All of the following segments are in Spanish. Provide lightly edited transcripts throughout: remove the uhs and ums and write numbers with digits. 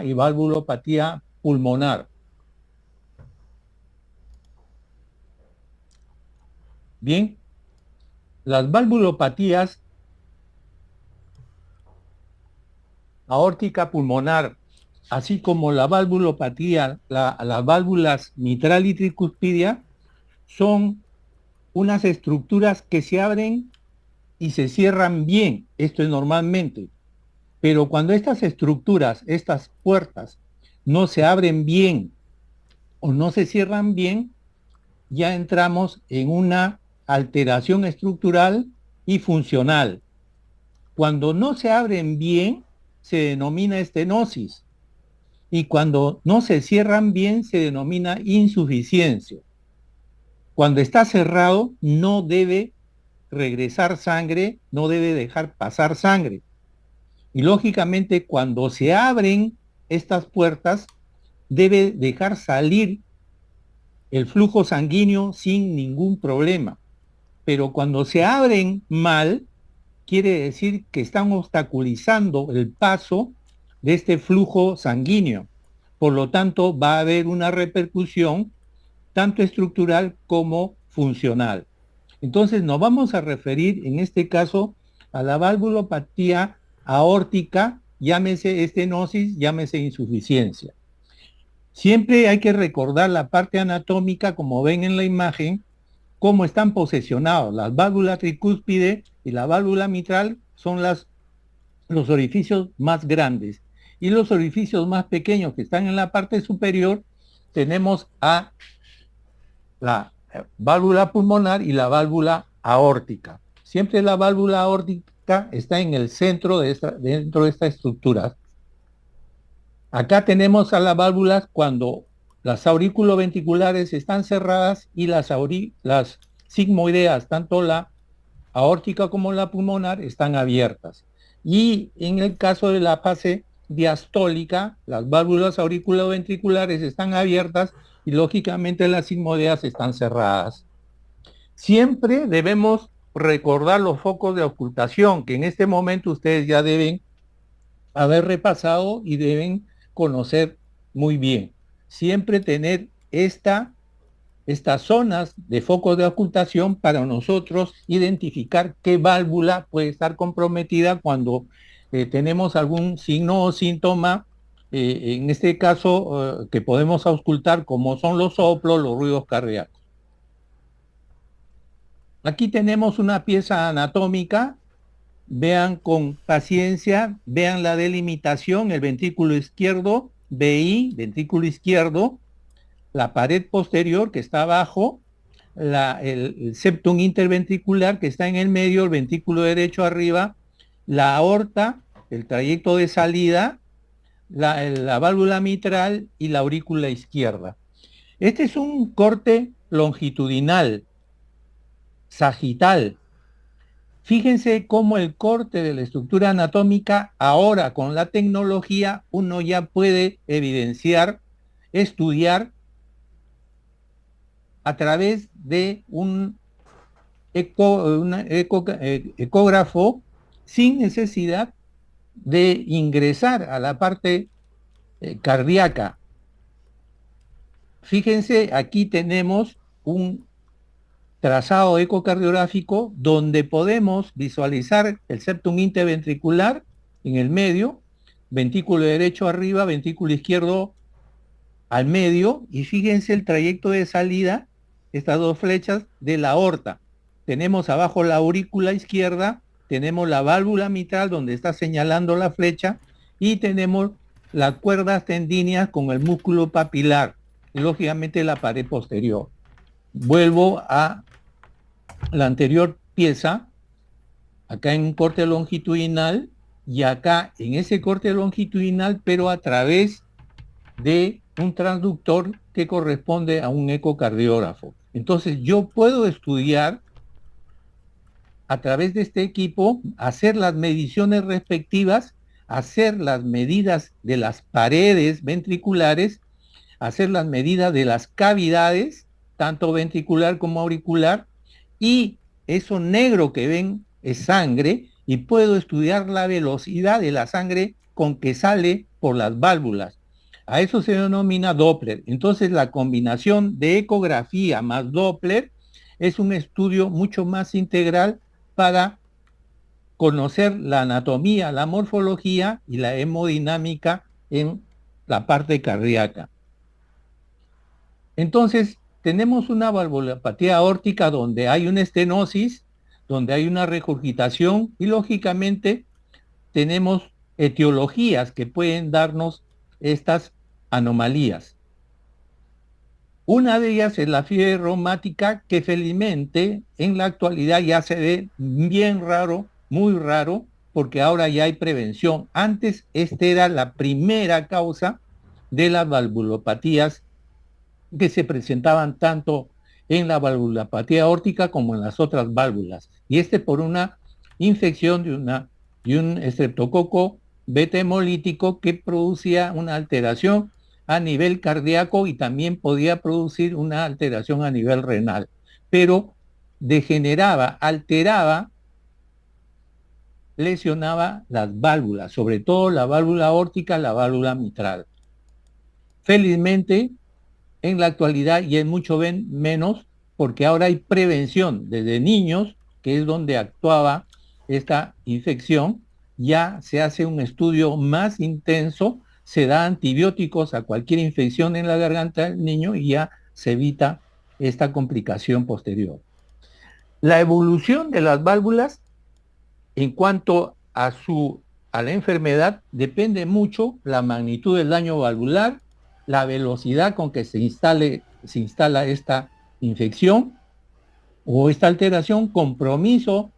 y valvulopatía pulmonar. Bien, las valvulopatías aórtica pulmonar, así como la valvulopatía, las válvulas mitral y tricuspidia, son unas estructuras que se abren y se cierran bien, esto es normalmente, pero cuando estas estructuras, estas puertas, no se abren bien o no se cierran bien, ya entramos en una alteración estructural y funcional. Cuando no se abren bien, se denomina estenosis, y cuando no se cierran bien, se denomina insuficiencia. Cuando está cerrado, no debe regresar sangre, no debe dejar pasar sangre. Y lógicamente, cuando se abren estas puertas, debe dejar salir el flujo sanguíneo sin ningún problema. Pero cuando se abren mal, quiere decir que están obstaculizando el paso de este flujo sanguíneo. Por lo tanto, va a haber una repercusión tanto estructural como funcional. Entonces, nos vamos a referir en este caso a la valvulopatía aórtica, llámese estenosis, llámese insuficiencia. Siempre hay que recordar la parte anatómica, como ven en la imagen, cómo están posesionados. Las válvulas tricúspide y la válvula mitral son los orificios más grandes. Y los orificios más pequeños que están en la parte superior, tenemos a la válvula pulmonar y la válvula aórtica. Siempre la válvula aórtica está en el centro dentro de esta estructura. Acá tenemos a las válvulas cuando las aurículo-ventriculares están cerradas y las sigmoideas, tanto la aórtica como la pulmonar, están abiertas. Y en el caso de la fase diastólica, las válvulas auriculoventriculares están abiertas y lógicamente las sigmoideas están cerradas. Siempre debemos recordar los focos de ocultación, que en este momento ustedes ya deben haber repasado y deben conocer muy bien. Siempre tener estas zonas de focos de ocultación para nosotros identificar qué válvula puede estar comprometida cuando tenemos algún signo o síntoma, en este caso que podemos auscultar, como son los soplos, los ruidos cardíacos. Aquí tenemos una pieza anatómica. Vean con paciencia, vean la delimitación, el ventrículo izquierdo, VI, ventrículo izquierdo, la pared posterior que está abajo, el septum interventricular que está en el medio, el ventrículo derecho arriba, la aorta, el trayecto de salida, la válvula mitral y la aurícula izquierda. Este es un corte longitudinal, sagital. Fíjense cómo el corte de la estructura anatómica, ahora con la tecnología, uno ya puede evidenciar, estudiar a través de un ecógrafo sin necesidad de ingresar a la parte cardíaca. Fíjense, aquí tenemos un trazado ecocardiográfico donde podemos visualizar el septum interventricular en el medio, ventrículo derecho arriba, ventrículo izquierdo al medio, y fíjense el trayecto de salida, estas dos flechas de la aorta. Tenemos abajo la aurícula izquierda, tenemos la válvula mitral donde está señalando la flecha, y tenemos las cuerdas tendíneas con el músculo papilar, y lógicamente la pared posterior. Vuelvo a la anterior pieza, acá en un corte longitudinal, y acá en ese corte longitudinal, pero a través de un transductor que corresponde a un ecocardiógrafo. Entonces yo puedo estudiar a través de este equipo, hacer las mediciones respectivas, hacer las medidas de las paredes ventriculares, hacer las medidas de las cavidades, tanto ventricular como auricular, y eso negro que ven es sangre, y puedo estudiar la velocidad de la sangre con que sale por las válvulas. A eso se denomina Doppler. Entonces la combinación de ecografía más Doppler es un estudio mucho más integral para conocer la anatomía, la morfología y la hemodinámica en la parte cardíaca. Entonces, tenemos una valvulopatía aórtica donde hay una estenosis, donde hay una regurgitación y lógicamente tenemos etiologías que pueden darnos estas anomalías. Una de ellas es la fiebre reumática, que felizmente en la actualidad ya se ve bien raro, muy raro, porque ahora ya hay prevención. Antes esta era la primera causa de las valvulopatías que se presentaban tanto en la valvulopatía aórtica como en las otras válvulas. Y por una infección de un estreptococo beta hemolítico que producía una alteración a nivel cardíaco y también podía producir una alteración a nivel renal, pero degeneraba, alteraba, lesionaba las válvulas, sobre todo la válvula aórtica, la válvula mitral. Felizmente, en la actualidad y es mucho menos, porque ahora hay prevención desde niños, que es donde actuaba esta infección, ya se hace un estudio más intenso, se da antibióticos a cualquier infección en la garganta del niño y ya se evita esta complicación posterior. La evolución de las válvulas en cuanto a la enfermedad depende mucho la magnitud del daño valvular, la velocidad con que se instala esta infección o esta alteración, compromiso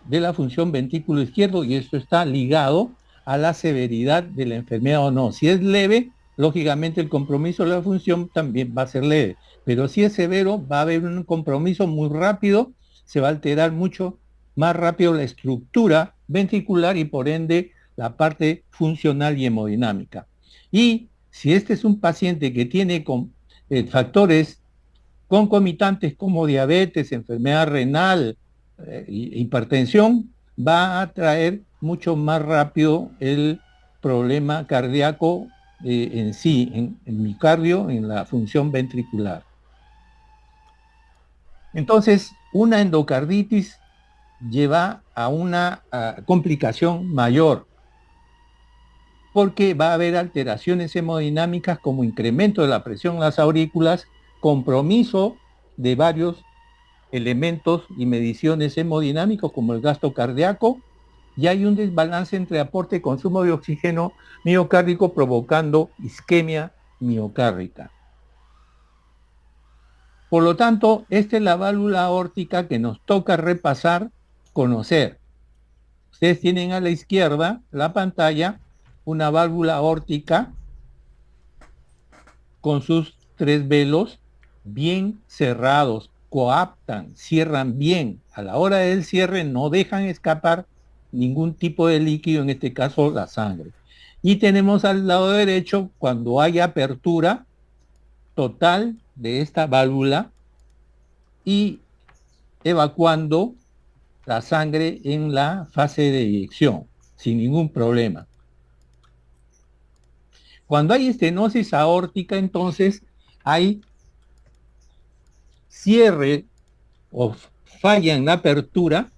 de la función ventrículo izquierdo, y esto está ligado a la severidad de la enfermedad o no. Si es leve, lógicamente el compromiso de la función también va a ser leve, pero si es severo, va a haber un compromiso muy rápido, se va a alterar mucho más rápido la estructura ventricular y por ende la parte funcional y hemodinámica. Y si este es un paciente que tiene factores concomitantes como diabetes, enfermedad renal, hipertensión, va a traer mucho más rápido el problema cardíaco en sí, en miocardio, en la función ventricular. Entonces, una endocarditis lleva a una complicación mayor, porque va a haber alteraciones hemodinámicas como incremento de la presión en las aurículas, compromiso de varios elementos y mediciones hemodinámicos como el gasto cardíaco, y hay un desbalance entre aporte y consumo de oxígeno miocárdico provocando isquemia miocárdica. Por lo tanto, esta es la válvula aórtica que nos toca repasar, conocer. Ustedes tienen a la izquierda la pantalla una válvula aórtica con sus 3 velos bien cerrados, coaptan, cierran bien. A la hora del cierre no dejan escapar ningún tipo de líquido, en este caso la sangre. Y tenemos al lado derecho, cuando hay apertura total de esta válvula y evacuando la sangre en la fase de eyección, sin ningún problema. Cuando hay estenosis aórtica, entonces hay cierre o falla en la apertura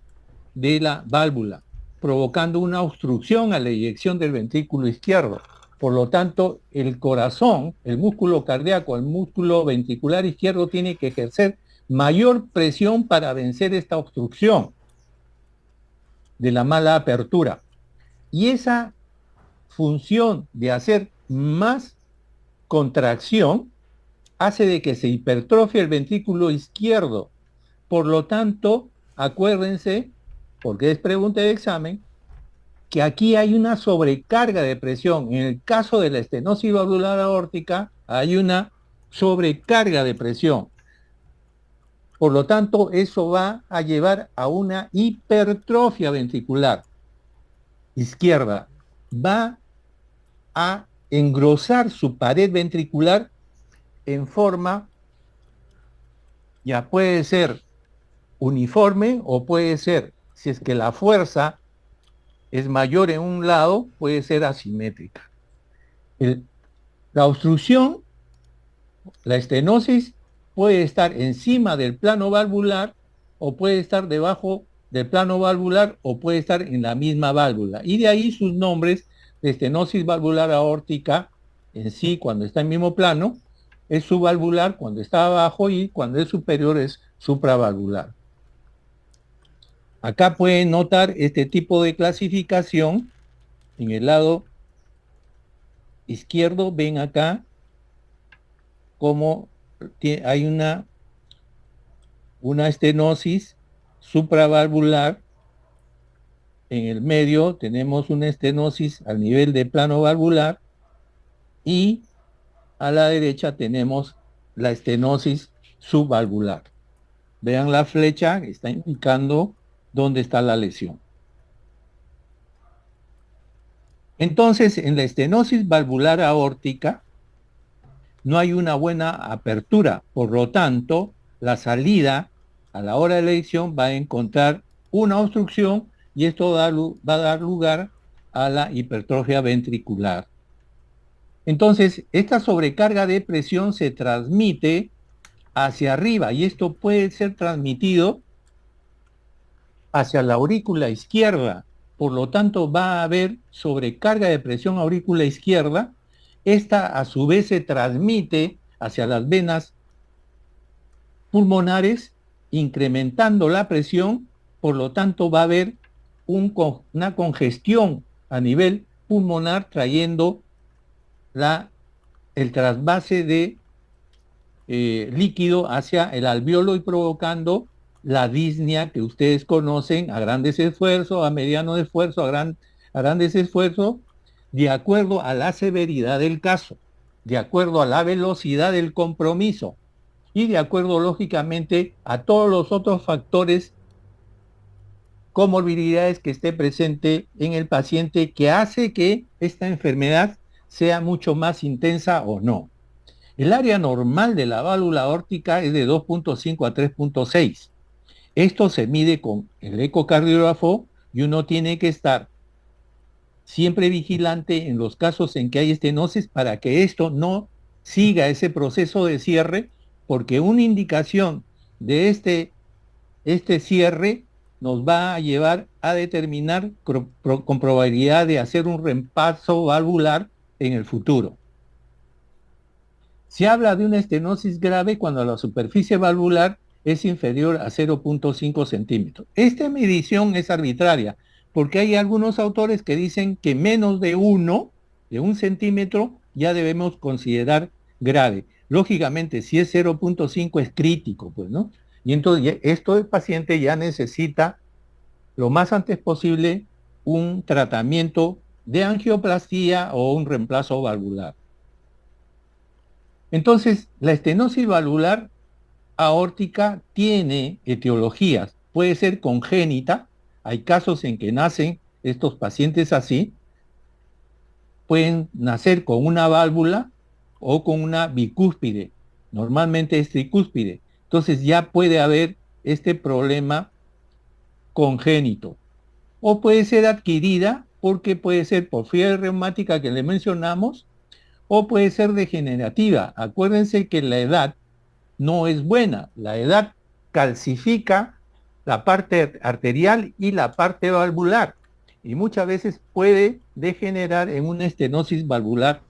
de la válvula, provocando una obstrucción a la eyección del ventrículo izquierdo. Por lo tanto, el corazón, el músculo cardíaco, el músculo ventricular izquierdo tiene que ejercer mayor presión para vencer esta obstrucción de la mala apertura. Y esa función de hacer más contracción hace de que se hipertrofie el ventrículo izquierdo. Por lo tanto, acuérdense, porque es pregunta de examen, que aquí hay una sobrecarga de presión. En el caso de la estenosis valvular aórtica, hay una sobrecarga de presión. Por lo tanto, eso va a llevar a una hipertrofia ventricular izquierda. Va a engrosar su pared ventricular en forma, ya puede ser uniforme o puede ser, si es que la fuerza es mayor en un lado, puede ser asimétrica. El- la obstrucción, la estenosis, puede estar encima del plano valvular o puede estar debajo del plano valvular o puede estar en la misma válvula. Y de ahí sus nombres de estenosis valvular aórtica en sí, cuando está en mismo plano, es subvalvular cuando está abajo y cuando es superior es supravalvular. Acá pueden notar este tipo de clasificación. En el lado izquierdo ven acá cómo hay una estenosis supravalvular. En el medio tenemos una estenosis al nivel de plano valvular y a la derecha tenemos la estenosis subvalvular. Vean la flecha que está indicando dónde está la lesión. Entonces, en la estenosis valvular aórtica no hay una buena apertura, por lo tanto, la salida a la hora de la elección va a encontrar una obstrucción y esto va a dar lugar a la hipertrofia ventricular. Entonces, esta sobrecarga de presión se transmite hacia arriba y esto puede ser transmitido hacia la aurícula izquierda. Por lo tanto, va a haber sobrecarga de presión aurícula izquierda. Esta a su vez se transmite hacia las venas pulmonares, incrementando la presión. Por lo tanto, va a haber una congestión a nivel pulmonar, trayendo el trasvase de líquido hacia el alveolo y provocando la disnea que ustedes conocen a grandes esfuerzos, a mediano esfuerzo, a grandes esfuerzos, de acuerdo a la severidad del caso, de acuerdo a la velocidad del compromiso y de acuerdo, lógicamente, a todos los otros factores, comorbilidades que esté presente en el paciente que hace que esta enfermedad sea mucho más intensa o no. El área normal de la válvula aórtica es de 2.5 a 3.6. Esto se mide con el ecocardiógrafo y uno tiene que estar siempre vigilante en los casos en que hay estenosis para que esto no siga ese proceso de cierre, porque una indicación de este cierre nos va a llevar a determinar con probabilidad de hacer un reemplazo valvular en el futuro. Se habla de una estenosis grave cuando la superficie valvular es inferior a 0.5 centímetros. Esta medición es arbitraria porque hay algunos autores que dicen que menos de un centímetro, ya debemos considerar grave. Lógicamente, si es 0.5 es crítico, pues, ¿no? Y entonces esto el paciente ya necesita lo más antes posible un tratamiento de angioplastía o un reemplazo valvular. Entonces, la estenosis valvular aórtica tiene etiologías. Puede ser congénita, hay casos en que nacen estos pacientes así, pueden nacer con una válvula o con una bicúspide, normalmente es tricúspide. Entonces ya puede haber este problema congénito. O puede ser adquirida porque puede ser por fiebre reumática que le mencionamos, o puede ser degenerativa. Acuérdense que la edad no es buena. La edad calcifica la parte arterial y la parte valvular y muchas veces puede degenerar en una estenosis valvular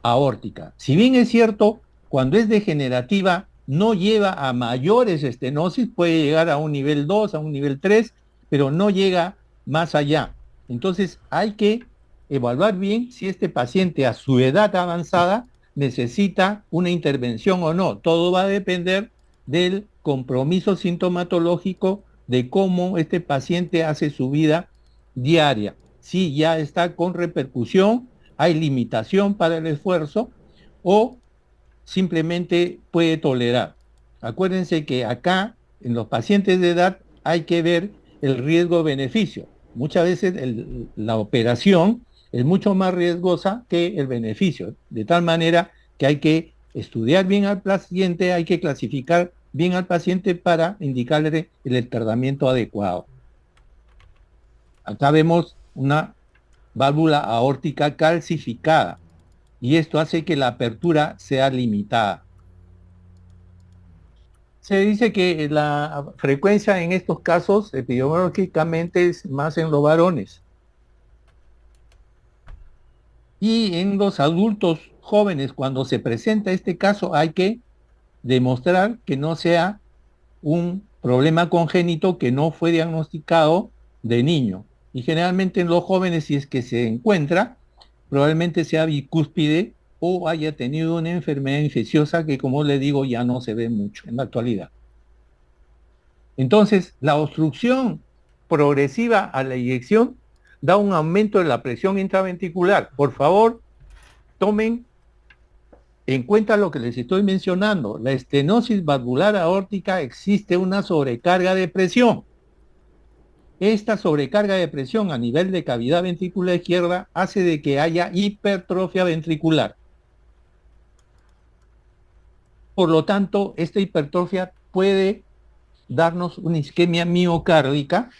aórtica. Si bien es cierto, cuando es degenerativa no lleva a mayores estenosis, puede llegar a un nivel 2, a un nivel 3, pero no llega más allá. Entonces hay que evaluar bien si este paciente a su edad avanzada necesita una intervención o no. Todo va a depender del compromiso sintomatológico, de cómo este paciente hace su vida diaria. Si ya está con repercusión, hay limitación para el esfuerzo o simplemente puede tolerar. Acuérdense que acá, en los pacientes de edad, hay que ver el riesgo-beneficio. Muchas veces la operación es mucho más riesgosa que el beneficio, de tal manera que hay que estudiar bien al paciente, hay que clasificar bien al paciente para indicarle el tratamiento adecuado. Acá vemos una válvula aórtica calcificada y esto hace que la apertura sea limitada. Se dice que la frecuencia en estos casos epidemiológicamente es más en los varones. Y en los adultos jóvenes, cuando se presenta este caso, hay que demostrar que no sea un problema congénito que no fue diagnosticado de niño. Y generalmente en los jóvenes, si es que se encuentra, probablemente sea bicúspide o haya tenido una enfermedad infecciosa que, como le digo, ya no se ve mucho en la actualidad. Entonces, la obstrucción progresiva a la inyección da un aumento de la presión intraventricular. Por favor, tomen en cuenta lo que les estoy mencionando. La estenosis valvular aórtica, existe una sobrecarga de presión. Esta sobrecarga de presión a nivel de cavidad ventricular izquierda hace de que haya hipertrofia ventricular. Por lo tanto, esta hipertrofia puede darnos una isquemia miocárdica,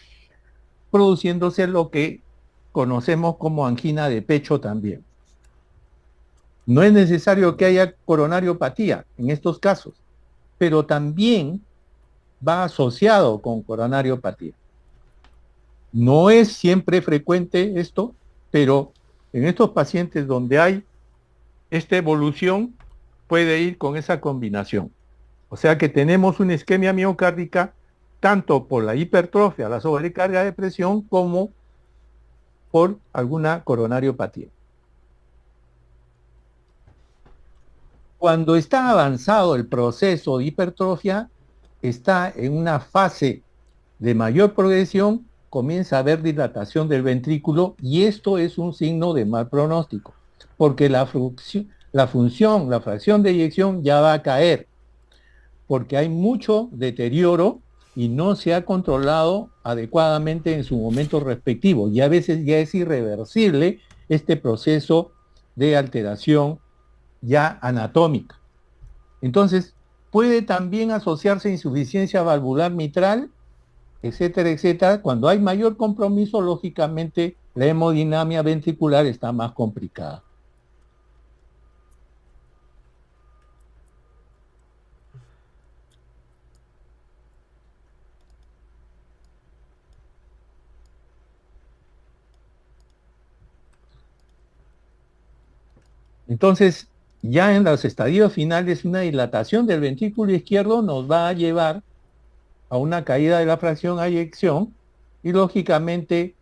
produciéndose lo que conocemos como angina de pecho también. No es necesario que haya coronariopatía en estos casos, pero también va asociado con coronariopatía. No es siempre frecuente esto, pero en estos pacientes donde hay esta evolución, puede ir con esa combinación. O sea que tenemos una isquemia miocárdica tanto por la hipertrofia, la sobrecarga de presión, como por alguna coronariopatía. Cuando está avanzado el proceso de hipertrofia, está en una fase de mayor progresión, comienza a haber dilatación del ventrículo y esto es un signo de mal pronóstico, porque la fracción de eyección ya va a caer, porque hay mucho deterioro y no se ha controlado adecuadamente en su momento respectivo, y a veces ya es irreversible este proceso de alteración ya anatómica. Entonces, puede también asociarse a insuficiencia valvular mitral, etcétera, etcétera. Cuando hay mayor compromiso, lógicamente, la hemodinamia ventricular está más complicada. Entonces, ya en los estadios finales, una dilatación del ventrículo izquierdo nos va a llevar a una caída de la fracción a eyección y lógicamente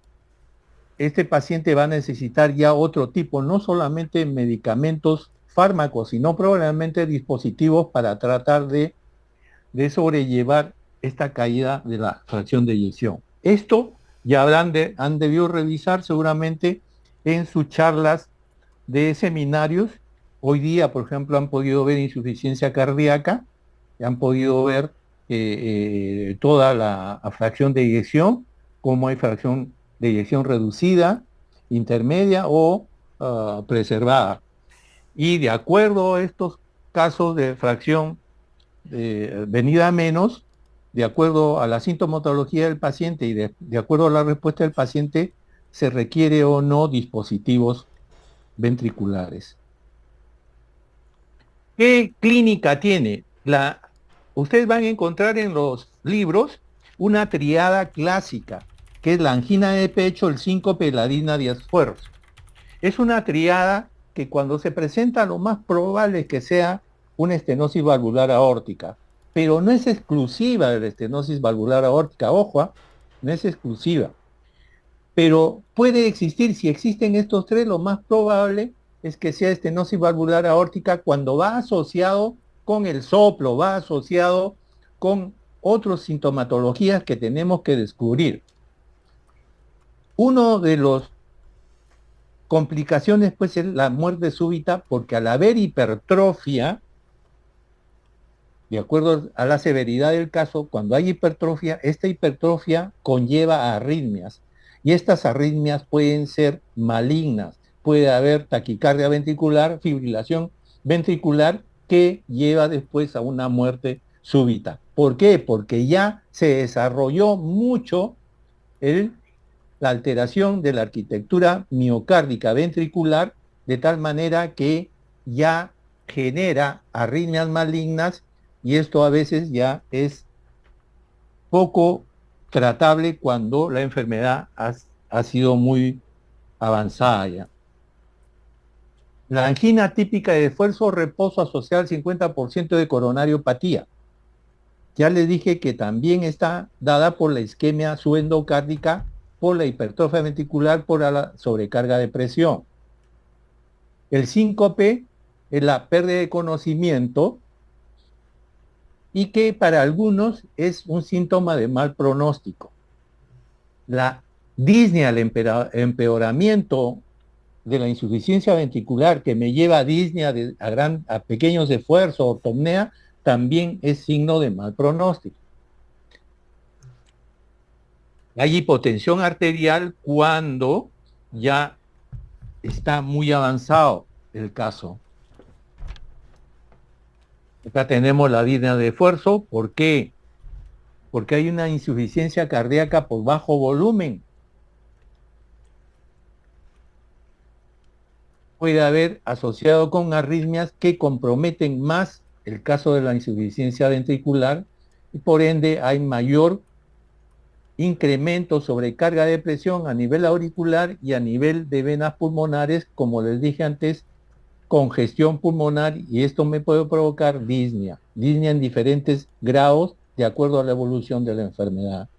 este paciente va a necesitar ya otro tipo, no solamente medicamentos, fármacos, sino probablemente dispositivos para tratar de sobrellevar esta caída de la fracción de eyección. Esto ya han debido revisar seguramente en sus charlas de seminarios. Hoy día, por ejemplo, han podido ver insuficiencia cardíaca, han podido ver toda la fracción de eyección, como hay fracción de eyección reducida, intermedia o preservada. Y de acuerdo a estos casos de fracción venida a menos, de acuerdo a la sintomatología del paciente y de acuerdo a la respuesta del paciente, se requiere o no dispositivos ventriculares. ¿Qué clínica tiene? Ustedes van a encontrar en los libros una triada clásica, que es la angina de pecho, el síncope y la disnea de esfuerzo. Es una triada que cuando se presenta lo más probable es que sea una estenosis valvular aórtica, pero no es exclusiva de la estenosis valvular aórtica, ojo, no es exclusiva. Pero puede existir, si existen estos tres, lo más probable es que sea estenosis valvular aórtica cuando va asociado con el soplo, va asociado con otras sintomatologías que tenemos que descubrir. Uno de los complicaciones pues es la muerte súbita, porque al haber hipertrofia, de acuerdo a la severidad del caso, cuando hay hipertrofia, esta hipertrofia conlleva arritmias y estas arritmias pueden ser malignas. Puede haber taquicardia ventricular, fibrilación ventricular que lleva después a una muerte súbita. ¿Por qué? Porque ya se desarrolló mucho la alteración de la arquitectura miocárdica ventricular, de tal manera que ya genera arritmias malignas y esto a veces ya es poco tratable cuando la enfermedad ha sido muy avanzada ya. La angina típica de esfuerzo o reposo asociada al 50% de coronariopatía. Ya les dije que también está dada por la isquemia subendocárdica, por la hipertrofia ventricular, por la sobrecarga de presión. El síncope es la pérdida de conocimiento y que para algunos es un síntoma de mal pronóstico. La disnea, el empeoramiento de la insuficiencia ventricular que me lleva a disnea a pequeños esfuerzos, ortopnea, también es signo de mal pronóstico. Hay hipotensión arterial cuando ya está muy avanzado el caso. Acá tenemos la disnea de esfuerzo. ¿Por qué? Porque hay una insuficiencia cardíaca por bajo volumen. Puede haber asociado con arritmias que comprometen más el caso de la insuficiencia ventricular y por ende hay mayor incremento, sobrecarga de presión a nivel auricular y a nivel de venas pulmonares, como les dije antes, congestión pulmonar, y esto me puede provocar disnea en diferentes grados de acuerdo a la evolución de la enfermedad.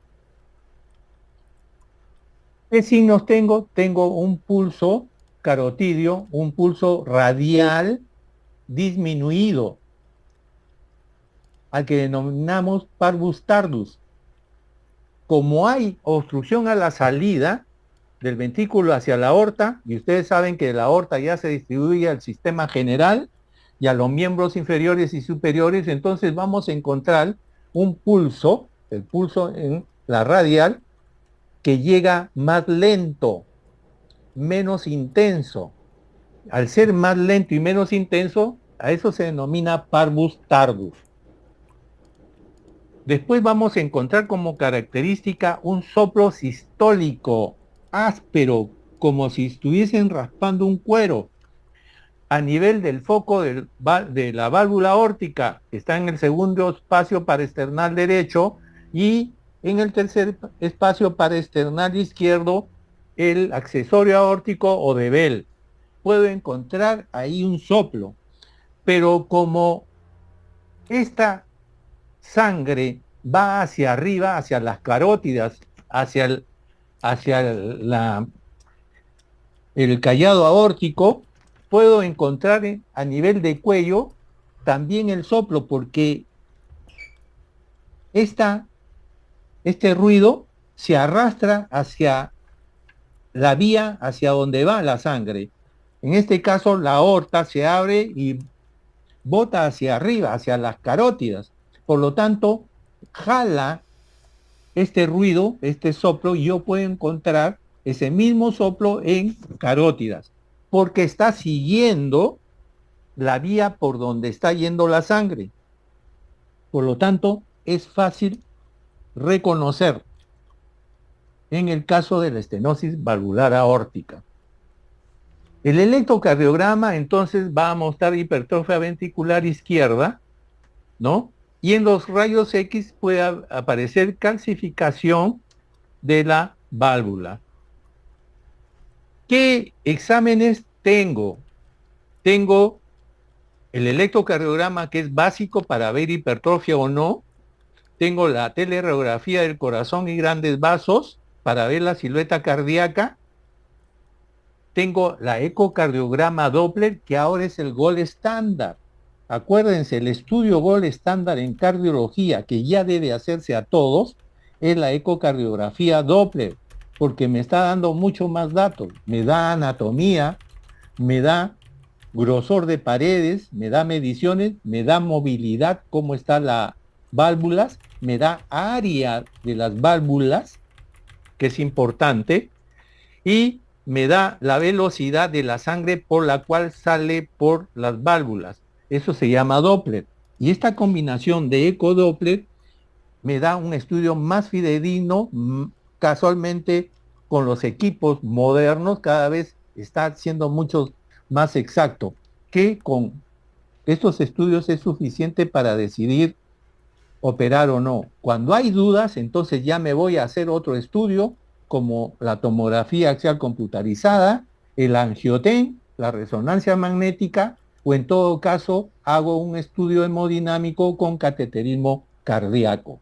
¿Qué signos tengo? Tengo un pulso carotidio, un pulso radial disminuido, al que denominamos parvus tardus. Como hay obstrucción a la salida del ventrículo hacia la aorta, y ustedes saben que la aorta ya se distribuye al sistema general y a los miembros inferiores y superiores, entonces vamos a encontrar un pulso, el pulso en la radial, que llega más lento, menos intenso. Al ser más lento y menos intenso, a eso se denomina parvus tardus. Después vamos a encontrar como característica un soplo sistólico, áspero, como si estuviesen raspando un cuero, a nivel del foco de la válvula aórtica, que está en el segundo espacio paraesternal derecho, y en el tercer espacio paraesternal izquierdo, el accesorio aórtico o de Bell. Puedo encontrar ahí un soplo, pero como esta sangre va hacia arriba, hacia las carótidas, hacia el callado aórtico, puedo encontrar a nivel de cuello también el soplo, porque este ruido se arrastra hacia la vía hacia donde va la sangre. En este caso, la aorta se abre y bota hacia arriba, hacia las carótidas. Por lo tanto, jala este ruido, este soplo, y yo puedo encontrar ese mismo soplo en carótidas, porque está siguiendo la vía por donde está yendo la sangre. Por lo tanto, es fácil reconocer en el caso de la estenosis valvular aórtica. El electrocardiograma entonces va a mostrar hipertrofia ventricular izquierda, ¿no? Y en los rayos X puede aparecer calcificación de la válvula. ¿Qué exámenes tengo? Tengo el electrocardiograma, que es básico para ver hipertrofia o no. Tengo la teleradiografía del corazón y grandes vasos para ver la silueta cardíaca. Tengo la ecocardiograma Doppler, que ahora es el gold estándar. Acuérdense, el estudio gold estándar en cardiología, que ya debe hacerse a todos, es la ecocardiografía Doppler, porque me está dando mucho más datos. Me da anatomía, me da grosor de paredes, me da mediciones, me da movilidad, cómo están las válvulas, me da área de las válvulas, que es importante, y me da la velocidad de la sangre por la cual sale por las válvulas. Eso se llama Doppler. Y esta combinación de eco-Doppler me da un estudio más fidedigno. Casualmente, con los equipos modernos, cada vez está siendo mucho más exacto. que con estos estudios es suficiente para decidir operar o no. Cuando hay dudas, entonces ya me voy a hacer otro estudio, como la tomografía axial computarizada, el angioten, la resonancia magnética, o en todo caso hago un estudio hemodinámico con cateterismo cardíaco.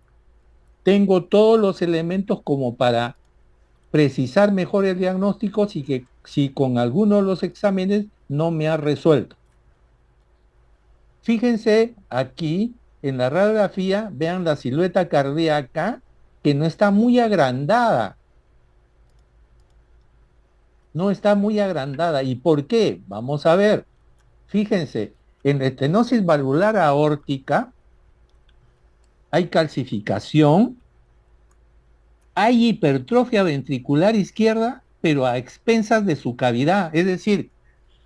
Tengo todos los elementos como para precisar mejor el diagnóstico si con alguno de los exámenes no me ha resuelto. Fíjense aquí en la radiografía, vean la silueta cardíaca que no está muy agrandada. No está muy agrandada. ¿Y por qué? Vamos a ver. Fíjense, en la estenosis valvular aórtica hay calcificación, hay hipertrofia ventricular izquierda, pero a expensas de su cavidad. Es decir,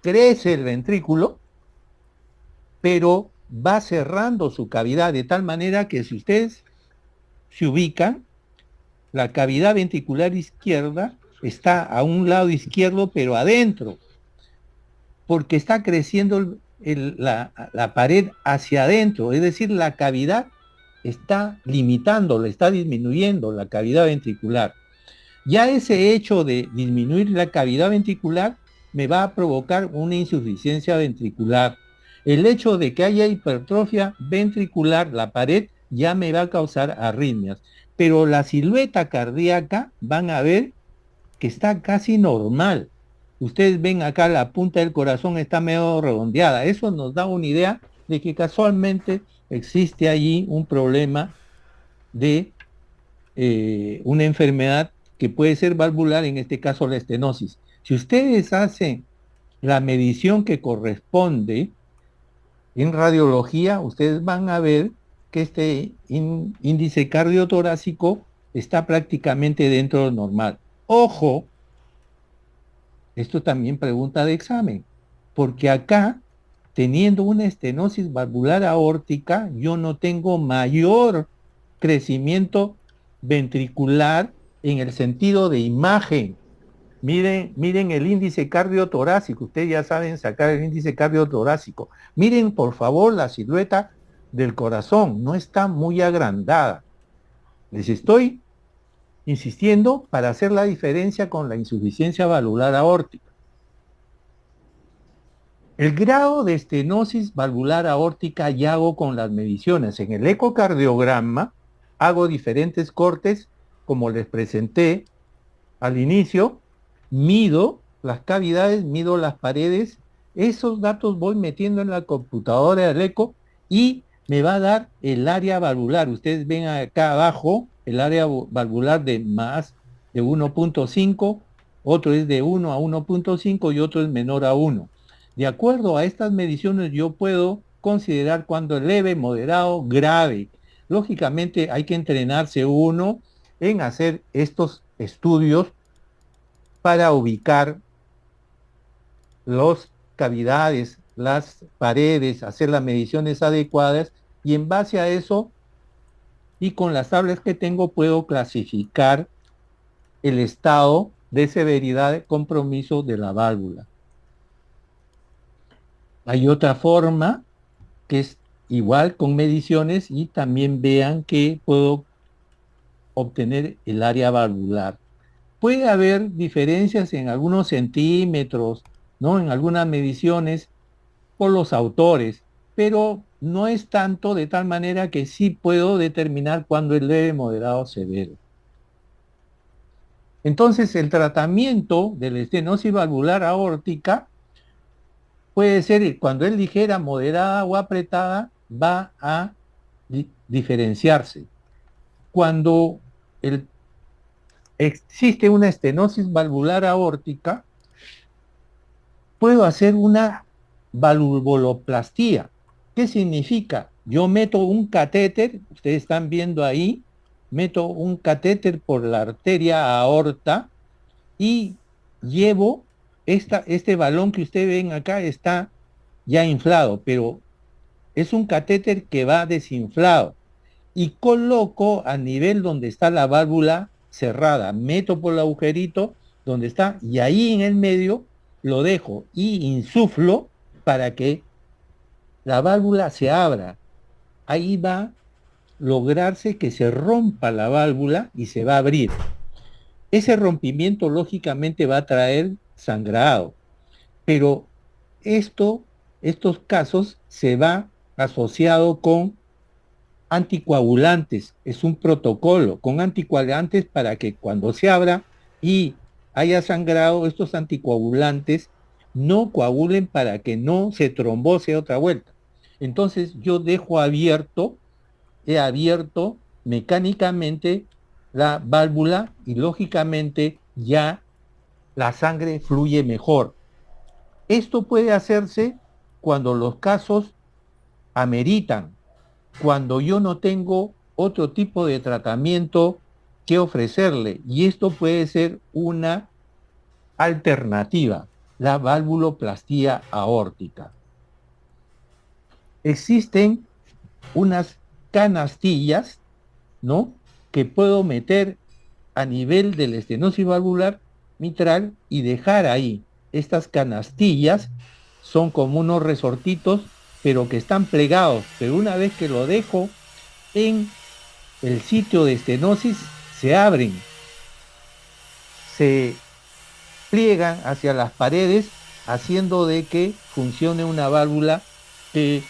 crece el ventrículo, pero va cerrando su cavidad de tal manera que si ustedes se ubican, la cavidad ventricular izquierda está a un lado izquierdo, pero adentro, porque está creciendo la pared hacia adentro, es decir, la cavidad está limitándolo, está disminuyendo la cavidad ventricular. Ya ese hecho de disminuir la cavidad ventricular me va a provocar una insuficiencia ventricular. El hecho de que haya hipertrofia ventricular, la pared, ya me va a causar arritmias. Pero la silueta cardíaca van a ver que está casi normal. Ustedes ven acá la punta del corazón está medio redondeada. Eso nos da una idea de que casualmente existe allí un problema de una enfermedad que puede ser valvular, en este caso la estenosis. Si ustedes hacen la medición que corresponde en radiología, ustedes van a ver que este índice cardiotorácico está prácticamente dentro de lo normal. Ojo, esto también pregunta de examen, porque acá, teniendo una estenosis valvular aórtica, yo no tengo mayor crecimiento ventricular en el sentido de imagen. Miren el índice cardiotorácico, ustedes ya saben sacar el índice cardiotorácico. Miren por favor la silueta del corazón, no está muy agrandada. Les estoy insistiendo para hacer la diferencia con la insuficiencia valvular aórtica. El grado de estenosis valvular aórtica ya hago con las mediciones. En el ecocardiograma hago diferentes cortes, como les presenté al inicio, mido las cavidades, mido las paredes, esos datos voy metiendo en la computadora del eco y me va a dar el área valvular. Ustedes ven acá abajo el área valvular de más de 1.5, otro es de 1 a 1.5 y otro es menor a 1. De acuerdo a estas mediciones yo puedo considerar cuando es leve, moderado, grave. Lógicamente hay que entrenarse uno en hacer estos estudios para ubicar las cavidades, las paredes, hacer las mediciones adecuadas y en base a eso y con las tablas que tengo puedo clasificar el estado de severidad de compromiso de la válvula. Hay otra forma que es igual con mediciones y también vean que puedo obtener el área valvular. Puede haber diferencias en algunos centímetros, ¿no? En algunas mediciones por los autores, pero no es tanto de tal manera que sí puedo determinar cuándo es leve, moderado o severo. Entonces, el tratamiento de la estenosis valvular aórtica puede ser, cuando es ligera, moderada o apretada, va a diferenciarse. Cuando existe una estenosis valvular aórtica, puedo hacer una valvuloplastía. ¿Qué significa? Yo meto un catéter, ustedes están viendo ahí, meto un catéter por la arteria aorta y llevo este balón que ustedes ven acá está ya inflado, pero es un catéter que va desinflado y coloco a nivel donde está la válvula cerrada, meto por el agujerito donde está y ahí en el medio lo dejo y insuflo para que la válvula se abra. Ahí va a lograrse que se rompa la válvula y se va a abrir. Ese rompimiento lógicamente va a traer sangrado, pero estos casos se va asociado con anticoagulantes, es un protocolo con anticoagulantes para que cuando se abra y haya sangrado, estos anticoagulantes no coagulen para que no se trombose otra vuelta. Entonces yo he abierto mecánicamente la válvula y lógicamente ya la sangre fluye mejor. Esto puede hacerse cuando los casos ameritan, cuando yo no tengo otro tipo de tratamiento que ofrecerle. Y esto puede ser una alternativa, la valvuloplastía aórtica. Existen unas canastillas, ¿no?, que puedo meter a nivel del estenosis valvular mitral y dejar ahí. Estas canastillas son como unos resortitos, pero que están plegados. Pero una vez que lo dejo en el sitio de estenosis, se abren, se pliegan hacia las paredes, haciendo de que funcione una válvula que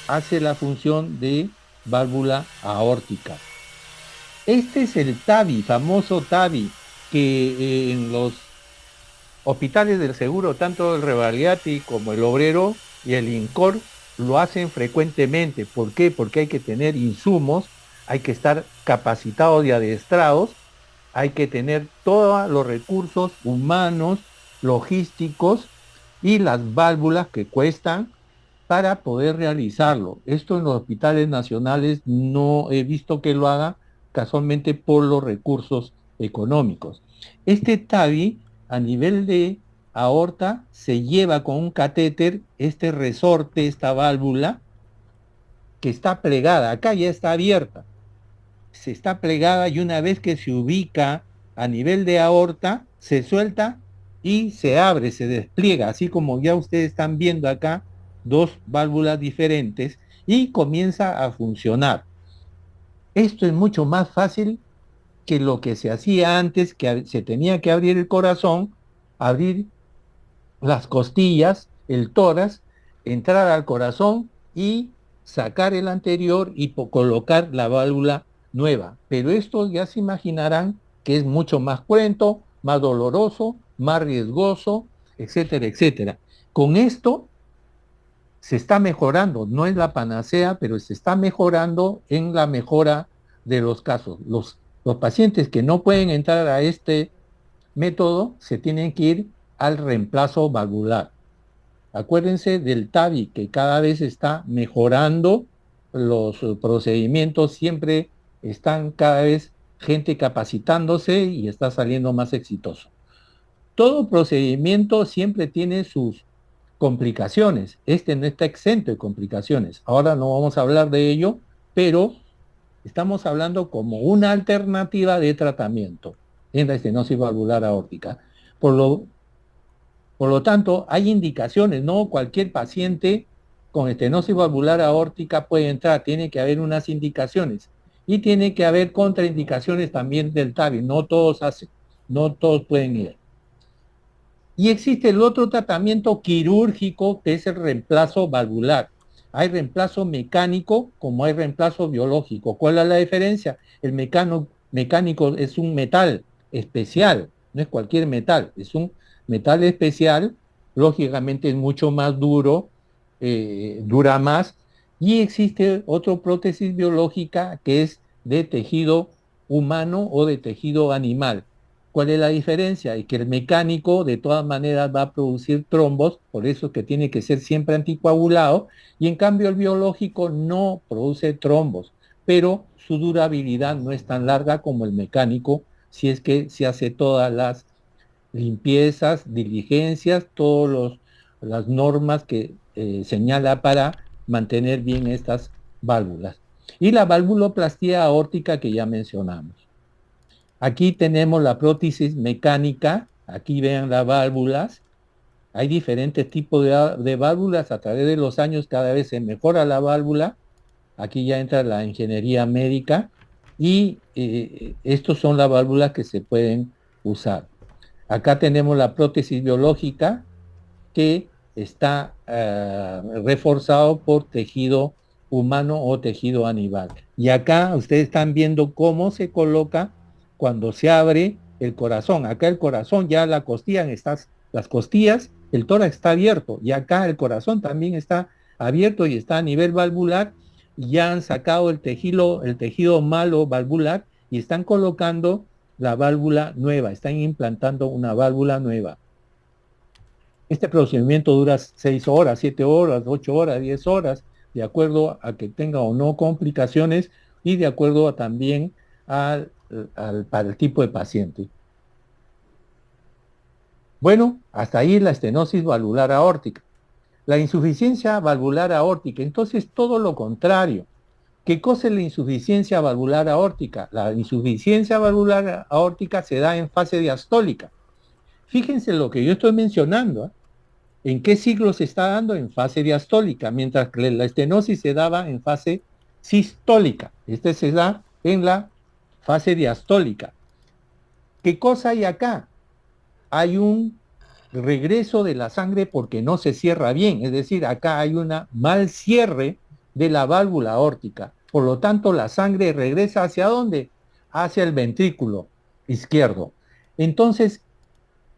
hace la función de válvula aórtica. Este es el TAVI, famoso TAVI, que en los hospitales del seguro, tanto el Revalidati como el Obrero y el INCOR, lo hacen frecuentemente. ¿Por qué? Porque hay que tener insumos, hay que estar capacitados y adiestrados, hay que tener todos los recursos humanos, logísticos y las válvulas que cuestan para poder realizarlo. Esto en los hospitales nacionales no he visto que lo haga, casualmente por los recursos económicos. Este TAVI a nivel de aorta se lleva con un catéter, este resorte, esta válvula, que está plegada, acá ya está abierta, se está plegada y una vez que se ubica a nivel de aorta, se suelta y se abre, se despliega, así como ya ustedes están viendo acá, dos válvulas diferentes y comienza a funcionar. Esto es mucho más fácil que lo que se hacía antes, que se tenía que abrir el corazón, abrir las costillas, el tórax, entrar al corazón y sacar el anterior y colocar la válvula nueva. Pero esto ya se imaginarán que es mucho más cruento, más doloroso, más riesgoso, etcétera, etcétera. Con esto se está mejorando, no es la panacea, pero se está mejorando en la mejora de los casos. Los pacientes que no pueden entrar a este método se tienen que ir al reemplazo valvular. Acuérdense del TAVI, que cada vez está mejorando los procedimientos, siempre están cada vez gente capacitándose y está saliendo más exitoso. Todo procedimiento siempre tiene sus complicaciones. Este no está exento de complicaciones. Ahora no vamos a hablar de ello, pero estamos hablando como una alternativa de tratamiento en la estenosis valvular aórtica. Por lo tanto, hay indicaciones, no cualquier paciente con estenosis valvular aórtica puede entrar, tiene que haber unas indicaciones y tiene que haber contraindicaciones también del TAVI, no todos hacen, no todos pueden ir. Y existe el otro tratamiento quirúrgico que es el reemplazo valvular. Hay reemplazo mecánico como hay reemplazo biológico. ¿Cuál es la diferencia? El mecánico es un metal especial, no es cualquier metal, es un metal especial, lógicamente es mucho más duro, dura más, y existe otra prótesis biológica que es de tejido humano o de tejido animal. ¿Cuál es la diferencia? Es que el mecánico de todas maneras va a producir trombos, por eso que tiene que ser siempre anticoagulado, y en cambio el biológico no produce trombos, pero su durabilidad no es tan larga como el mecánico, si es que se hace todas las limpiezas, diligencias, todas las normas que señala para mantener bien estas válvulas. Y la valvuloplastía aórtica que ya mencionamos. Aquí tenemos la prótesis mecánica, aquí vean las válvulas, Hay diferentes tipos de válvulas. A través de los años cada vez se mejora la válvula. Aquí ya entra la ingeniería médica y estos son las válvulas que se pueden usar. Acá tenemos la prótesis biológica que está reforzado por tejido humano o tejido animal. Y acá ustedes están viendo cómo se coloca cuando se abre el corazón. Acá el corazón ya la costilla, las costillas, el tórax está abierto y acá el corazón también está abierto y está a nivel valvular. Y ya han sacado el tejido malo valvular y están colocando la válvula nueva, están implantando una válvula nueva. Este procedimiento dura 6 horas, 7 horas, 8 horas, 10 horas, de acuerdo a que tenga o no complicaciones y de acuerdo también para el tipo de paciente. Bueno, hasta ahí la estenosis valvular aórtica. La insuficiencia valvular aórtica, entonces todo lo contrario. ¿Qué cosa es la insuficiencia valvular aórtica? La insuficiencia valvular aórtica se da en fase diastólica. Fíjense lo que yo estoy mencionando, ¿eh? ¿En qué siglo se está dando? En fase diastólica, mientras que la estenosis se daba en fase sistólica. Este se da en la fase diastólica. ¿Qué cosa hay acá? Hay un regreso de la sangre porque no se cierra bien, es decir, acá hay un mal cierre de la válvula aórtica. Por lo tanto, la sangre regresa ¿hacia dónde? Hacia el ventrículo izquierdo. Entonces,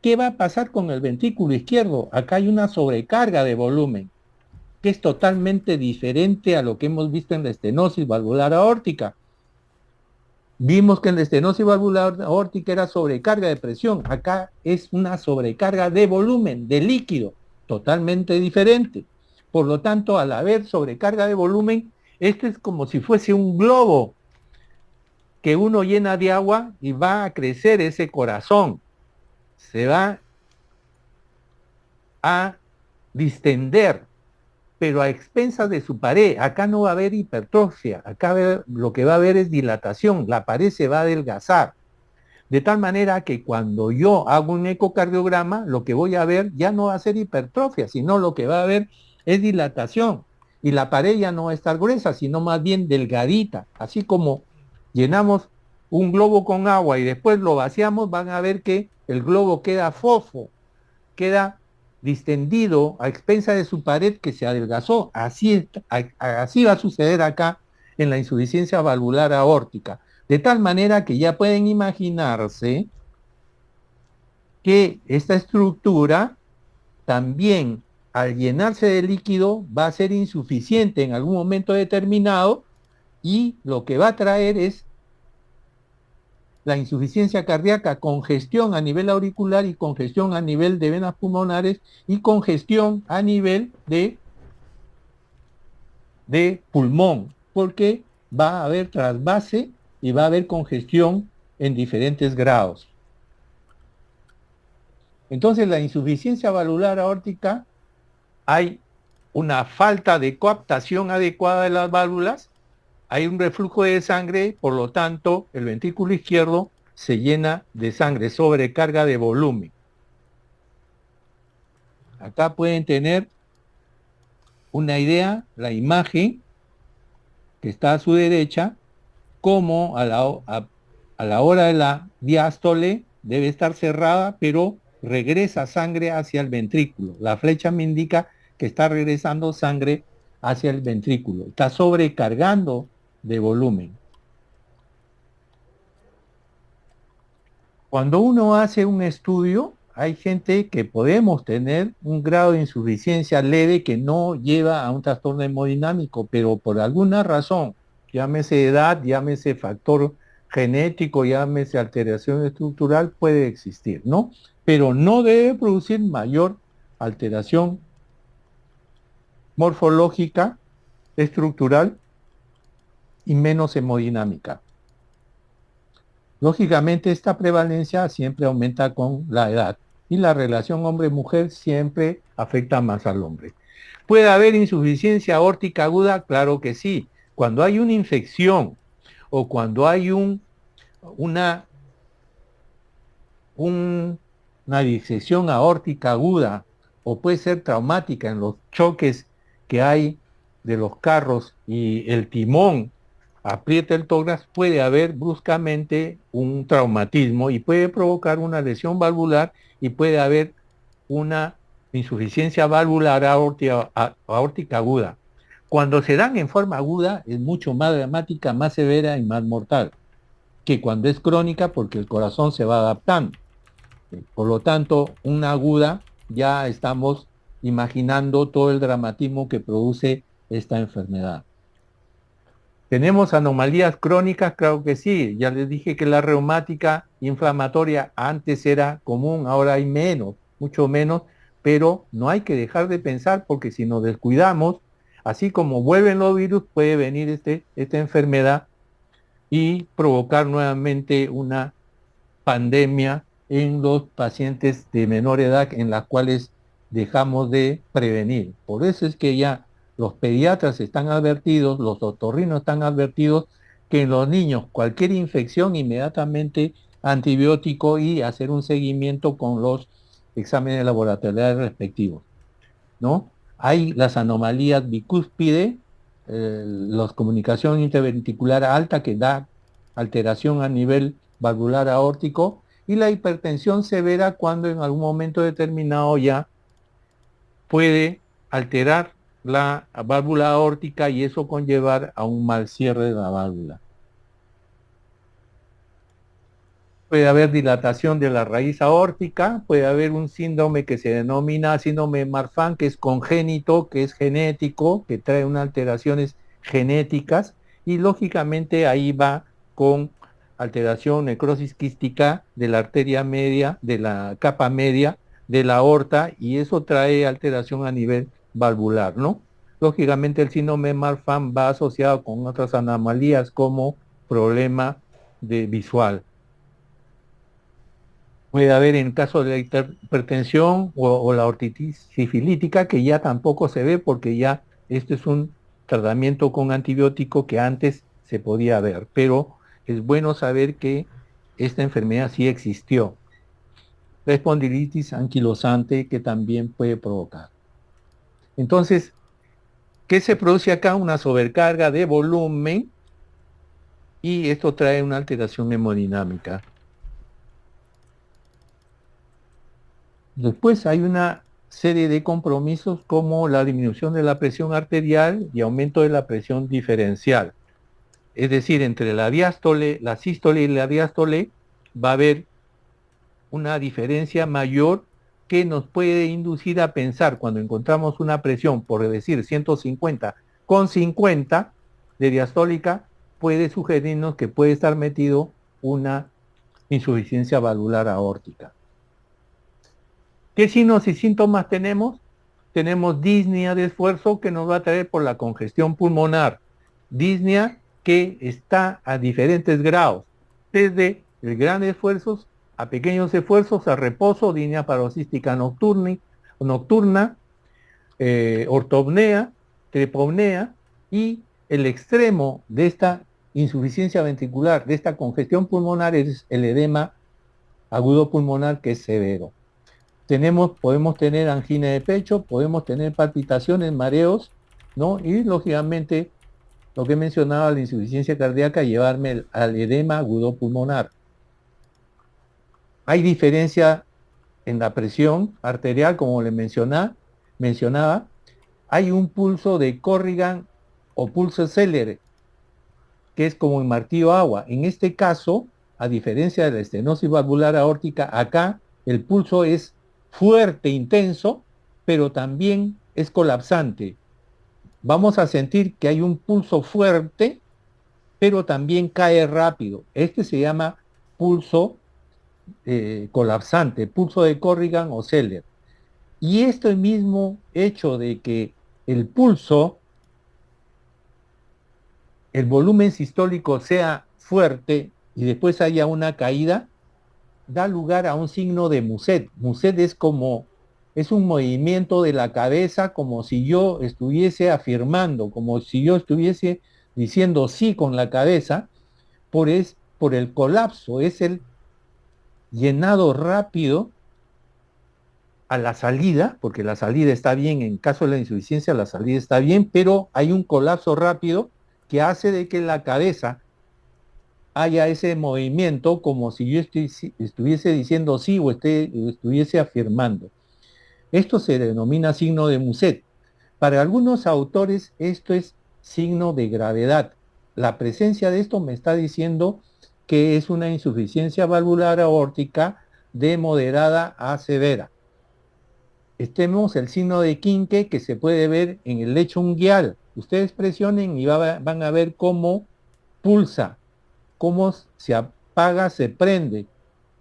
¿qué va a pasar con el ventrículo izquierdo? Acá hay una sobrecarga de volumen, que es totalmente diferente a lo que hemos visto en la estenosis valvular aórtica. Vimos que en la estenosis valvular aórtica era sobrecarga de presión. Acá es una sobrecarga de volumen, de líquido, totalmente diferente. Por lo tanto, al haber sobrecarga de volumen, esto es como si fuese un globo que uno llena de agua y va a crecer ese corazón. Se va a distender, pero a expensas de su pared. Acá no va a haber hipertrofia, acá lo que va a haber es dilatación, la pared se va a adelgazar. De tal manera que cuando yo hago un ecocardiograma, lo que voy a ver ya no va a ser hipertrofia, sino lo que va a haber es dilatación. Y la pared ya no va a estar gruesa, sino más bien delgadita. Así como llenamos un globo con agua y después lo vaciamos, van a ver que el globo queda fofo, queda distendido a expensa de su pared que se adelgazó. Así va a suceder acá en la insuficiencia valvular aórtica. De tal manera que ya pueden imaginarse que esta estructura también al llenarse de líquido va a ser insuficiente en algún momento determinado y lo que va a traer es la insuficiencia cardíaca, congestión a nivel auricular y congestión a nivel de venas pulmonares y congestión a nivel de pulmón, porque va a haber trasvase y va a haber congestión en diferentes grados. Entonces, la insuficiencia valvular aórtica, hay una falta de coaptación adecuada de las válvulas, hay un reflujo de sangre, por lo tanto, el ventrículo izquierdo se llena de sangre, sobrecarga de volumen. Acá pueden tener una idea, la imagen que está a su derecha, como a la hora de la diástole debe estar cerrada, pero regresa sangre hacia el ventrículo. La flecha me indica que está regresando sangre hacia el ventrículo, está sobrecargando de volumen. Cuando uno hace un estudio, hay gente que podemos tener un grado de insuficiencia leve que no lleva a un trastorno hemodinámico, pero por alguna razón, llámese edad, llámese factor genético, llámese alteración estructural, puede existir, ¿no? Pero no debe producir mayor alteración morfológica, estructural y menos hemodinámica. Lógicamente, esta prevalencia siempre aumenta con la edad y la relación hombre-mujer siempre afecta más al hombre. ¿Puede haber insuficiencia aórtica aguda? Claro que sí. Cuando hay una infección o cuando hay una disección aórtica aguda o puede ser traumática en los choques que hay de los carros y el timón aprieta el tórax, puede haber bruscamente un traumatismo y puede provocar una lesión valvular y puede haber una insuficiencia valvular aórtica aguda. Cuando se dan en forma aguda es mucho más dramática, más severa y más mortal que cuando es crónica porque el corazón se va adaptando. Por lo tanto, una aguda ya estamos imaginando todo el dramatismo que produce esta enfermedad. ¿Tenemos anomalías crónicas? Claro que sí. Ya les dije que la reumática inflamatoria antes era común, ahora hay menos, mucho menos, pero no hay que dejar de pensar porque si nos descuidamos, así como vuelven los virus, puede venir esta enfermedad y provocar nuevamente una pandemia en los pacientes de menor edad en las cuales dejamos de prevenir. Por eso es que ya los pediatras están advertidos, los otorrinos están advertidos que en los niños cualquier infección inmediatamente antibiótico y hacer un seguimiento con los exámenes laboratoriales respectivos, ¿no? Hay las anomalías bicúspide, la comunicación interventricular alta que da alteración a nivel valvular aórtico y la hipertensión severa cuando en algún momento determinado ya puede alterar la válvula aórtica y eso conllevar a un mal cierre de la válvula. Puede haber dilatación de la raíz aórtica, puede haber un síndrome que se denomina síndrome de Marfan, que es congénito, que es genético, que trae unas alteraciones genéticas, y lógicamente ahí va con alteración, necrosis quística de la arteria media, de la capa media de la aorta, y eso trae alteración a nivel valvular, ¿no? Lógicamente el síndrome de Marfan va asociado con otras anomalías como problema de visual. Puede haber en caso de la hipertensión o la ortitis sifilítica, que ya tampoco se ve porque ya este es un tratamiento con antibiótico que antes se podía ver, pero es bueno saber que esta enfermedad sí existió. La espondilitis anquilosante que también puede provocar. Entonces, ¿qué se produce acá? Una sobrecarga de volumen y esto trae una alteración hemodinámica. Después hay una serie de compromisos como la disminución de la presión arterial y aumento de la presión diferencial. Es decir, entre la diástole, la sístole y la diástole va a haber una diferencia mayor que nos puede inducir a pensar cuando encontramos una presión, por decir 150 con 50 de diastólica, puede sugerirnos que puede estar metido una insuficiencia valvular aórtica. ¿Qué signos y síntomas tenemos? Tenemos disnea de esfuerzo que nos va a traer por la congestión pulmonar. Disnea que está a diferentes grados, desde el grandes esfuerzos a pequeños esfuerzos, a reposo, disnea paroxística nocturna, ortopnea, tripopnea y el extremo de esta insuficiencia ventricular, de esta congestión pulmonar es el edema agudo pulmonar que es severo. Podemos tener angina de pecho, podemos tener palpitaciones, mareos, ¿no? Y lógicamente, lo que mencionaba, la insuficiencia cardíaca, llevarme al edema agudo pulmonar. Hay diferencia en la presión arterial, como le mencionaba. Hay un pulso de Corrigan o pulso Celer, que es como el martillo agua. En este caso, a diferencia de la estenosis valvular aórtica, acá el pulso es fuerte, intenso, pero también es colapsante. Vamos a sentir que hay un pulso fuerte, pero también cae rápido. Este se llama pulso colapsante, pulso de Corrigan o Celer. Y este mismo hecho de que el pulso, el volumen sistólico sea fuerte y después haya una caída, da lugar a un signo de Muset. Muset es un movimiento de la cabeza como si yo estuviese afirmando, como si yo estuviese diciendo sí con la cabeza, por el colapso, es el llenado rápido a la salida, porque la salida está bien, en caso de la insuficiencia la salida está bien, pero hay un colapso rápido que hace de que la cabeza haya ese movimiento como si yo estuviese diciendo sí o estuviese afirmando. Esto se denomina signo de Muset. Para algunos autores esto es signo de gravedad. La presencia de esto me está diciendo que es una insuficiencia valvular aórtica de moderada a severa. Tenemos el signo de Quinque que se puede ver en el lecho unguial. Ustedes presionen y van a ver cómo pulsa, cómo se apaga, se prende.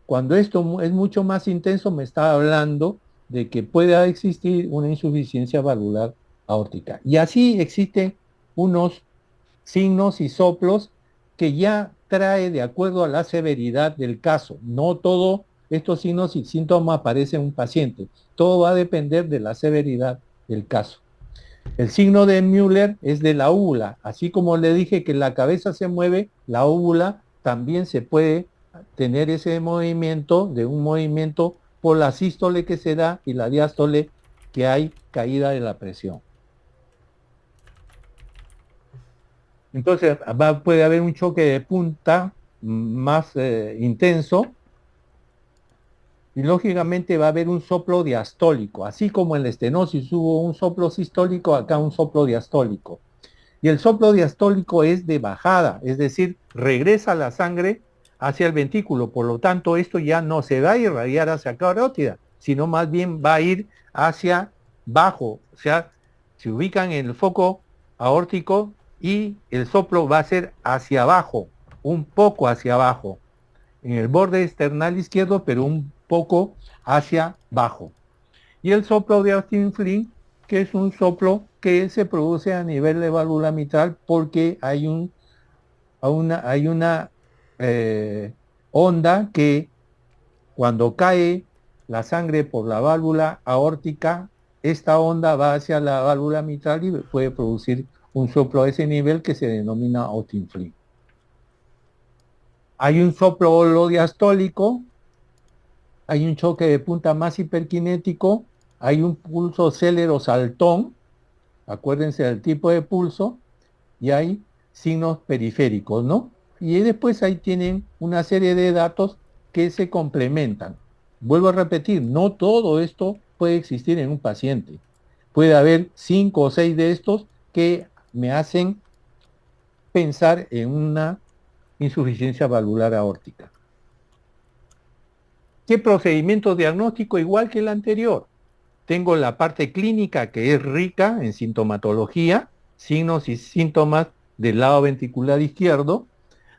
Cuando esto es mucho más intenso, me está hablando de que pueda existir una insuficiencia valvular aórtica. Y así existen unos signos y soplos que ya trae de acuerdo a la severidad del caso. No todos estos signos y síntomas aparecen en un paciente. Todo va a depender de la severidad del caso. El signo de Müller es de la úvula. Así como le dije que la cabeza se mueve, la úvula también se puede tener ese movimiento, de un movimiento por la sístole que se da y la diástole que hay caída de la presión. Entonces puede haber un choque de punta más intenso y lógicamente va a haber un soplo diastólico. Así como en la estenosis hubo un soplo sistólico, acá un soplo diastólico. Y el soplo diastólico es de bajada, es decir, regresa la sangre hacia el ventrículo. Por lo tanto, esto ya no se va a irradiar hacia carótida, sino más bien va a ir hacia bajo. O sea, se ubican en el foco aórtico y el soplo va a ser hacia abajo, un poco hacia abajo, en el borde external izquierdo, pero un poco hacia abajo. Y el soplo de Austin Flynn, que es un soplo que se produce a nivel de válvula mitral porque hay una onda que cuando cae la sangre por la válvula aórtica, esta onda va hacia la válvula mitral y puede producir un soplo a ese nivel que se denomina Austin Flynn. Hay un soplo holodiastólico, hay un choque de punta más hiperkinético, hay un pulso célero saltón, acuérdense del tipo de pulso, y hay signos periféricos, ¿no? Y después ahí tienen una serie de datos que se complementan. Vuelvo a repetir, no todo esto puede existir en un paciente. Puede haber 5 o 6 de estos que me hacen pensar en una insuficiencia valvular aórtica. ¿Qué procedimiento diagnóstico igual que el anterior? Tengo la parte clínica que es rica en sintomatología, signos y síntomas del lado ventricular izquierdo.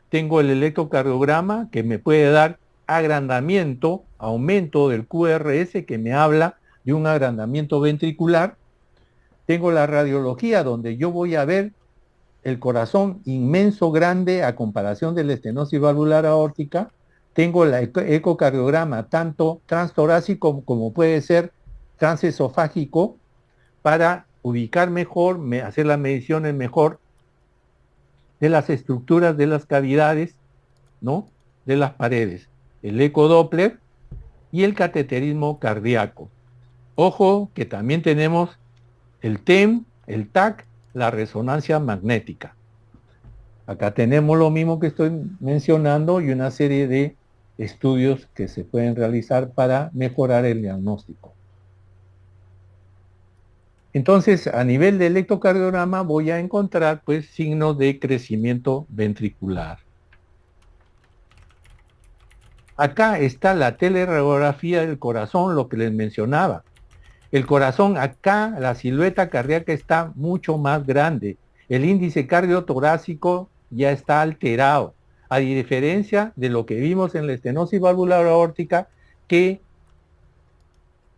Tengo el electrocardiograma que me puede dar agrandamiento, aumento del QRS que me habla de un agrandamiento ventricular. Tengo la radiología donde yo voy a ver el corazón inmenso, grande a comparación de la estenosis valvular aórtica. Tengo el ecocardiograma tanto transtorácico como puede ser transesofágico para ubicar mejor, hacer las mediciones mejor de las estructuras de las cavidades, ¿no? De las paredes, el ecodoppler y el cateterismo cardíaco. Ojo que también tenemos el TEM, el TAC, la resonancia magnética. Acá tenemos lo mismo que estoy mencionando y una serie de estudios que se pueden realizar para mejorar el diagnóstico. Entonces, a nivel de electrocardiograma voy a encontrar pues signos de crecimiento ventricular. Acá está la teleradiografía del corazón, lo que les mencionaba. El corazón acá, la silueta cardíaca está mucho más grande. El índice cardiotorácico ya está alterado, a diferencia de lo que vimos en la estenosis valvular aórtica, que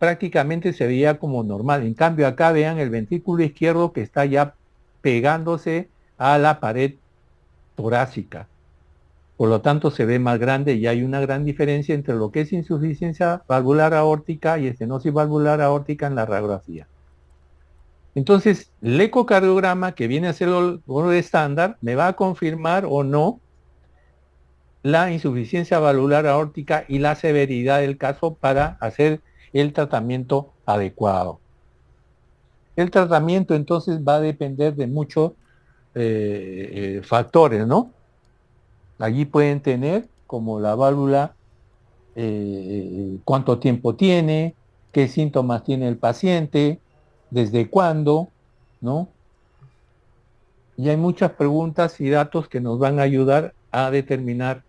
prácticamente se veía como normal. En cambio acá vean el ventrículo izquierdo que está ya pegándose a la pared torácica. Por lo tanto se ve más grande y hay una gran diferencia entre lo que es insuficiencia valvular aórtica y estenosis valvular aórtica en la radiografía. Entonces, el ecocardiograma, que viene a ser lo estándar, me va a confirmar o no la insuficiencia valvular aórtica y la severidad del caso para hacer el tratamiento adecuado. El tratamiento entonces va a depender de muchos factores, ¿no? Allí pueden tener como la válvula, cuánto tiempo tiene, qué síntomas tiene el paciente, desde cuándo, ¿no? Y hay muchas preguntas y datos que nos van a ayudar a determinar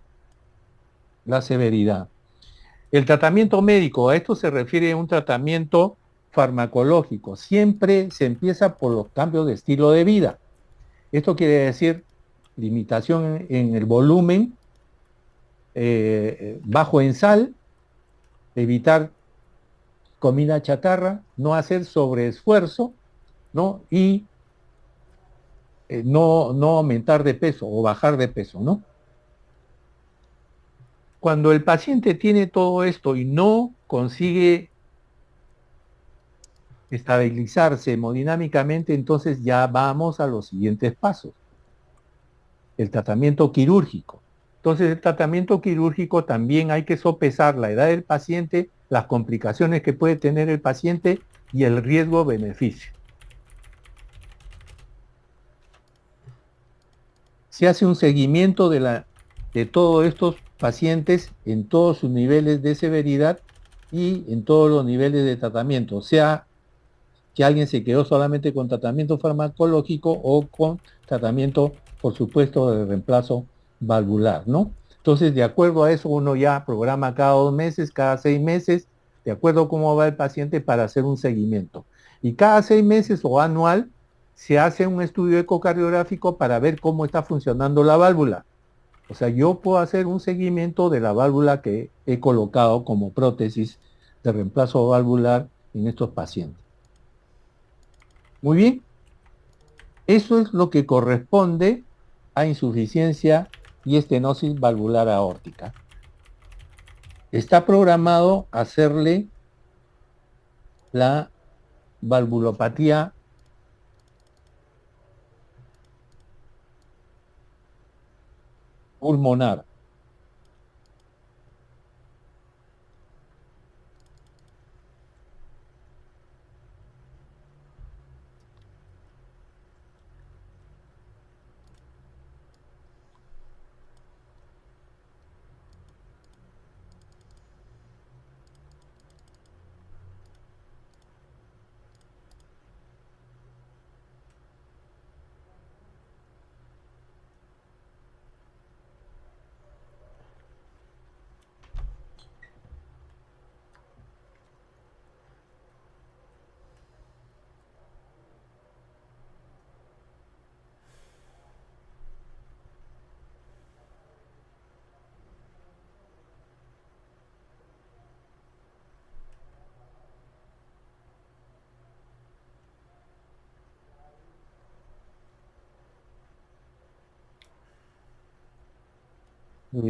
la severidad. El tratamiento médico, a esto se refiere a un tratamiento farmacológico. Siempre se empieza por los cambios de estilo de vida. Esto quiere decir limitación en el volumen, bajo en sal, evitar comida chatarra, no hacer sobreesfuerzo, ¿no? Y no aumentar de peso o bajar de peso, ¿no? Cuando el paciente tiene todo esto y no consigue estabilizarse hemodinámicamente, entonces ya vamos a los siguientes pasos. El tratamiento quirúrgico. Entonces, el tratamiento quirúrgico también hay que sopesar la edad del paciente, las complicaciones que puede tener el paciente y el riesgo-beneficio. Se hace un seguimiento de todos estos pacientes en todos sus niveles de severidad y en todos los niveles de tratamiento, o sea, que alguien se quedó solamente con tratamiento farmacológico o con tratamiento, por supuesto, de reemplazo valvular, ¿no? Entonces, de acuerdo a eso, uno ya programa cada 2 meses, cada 6 meses, de acuerdo a cómo va el paciente para hacer un seguimiento. Y cada 6 meses o anual se hace un estudio ecocardiográfico para ver cómo está funcionando la válvula. O sea, yo puedo hacer un seguimiento de la válvula que he colocado como prótesis de reemplazo valvular en estos pacientes. Muy bien, eso es lo que corresponde a insuficiencia y estenosis valvular aórtica. Está programado hacerle la valvulopatía pulmonar.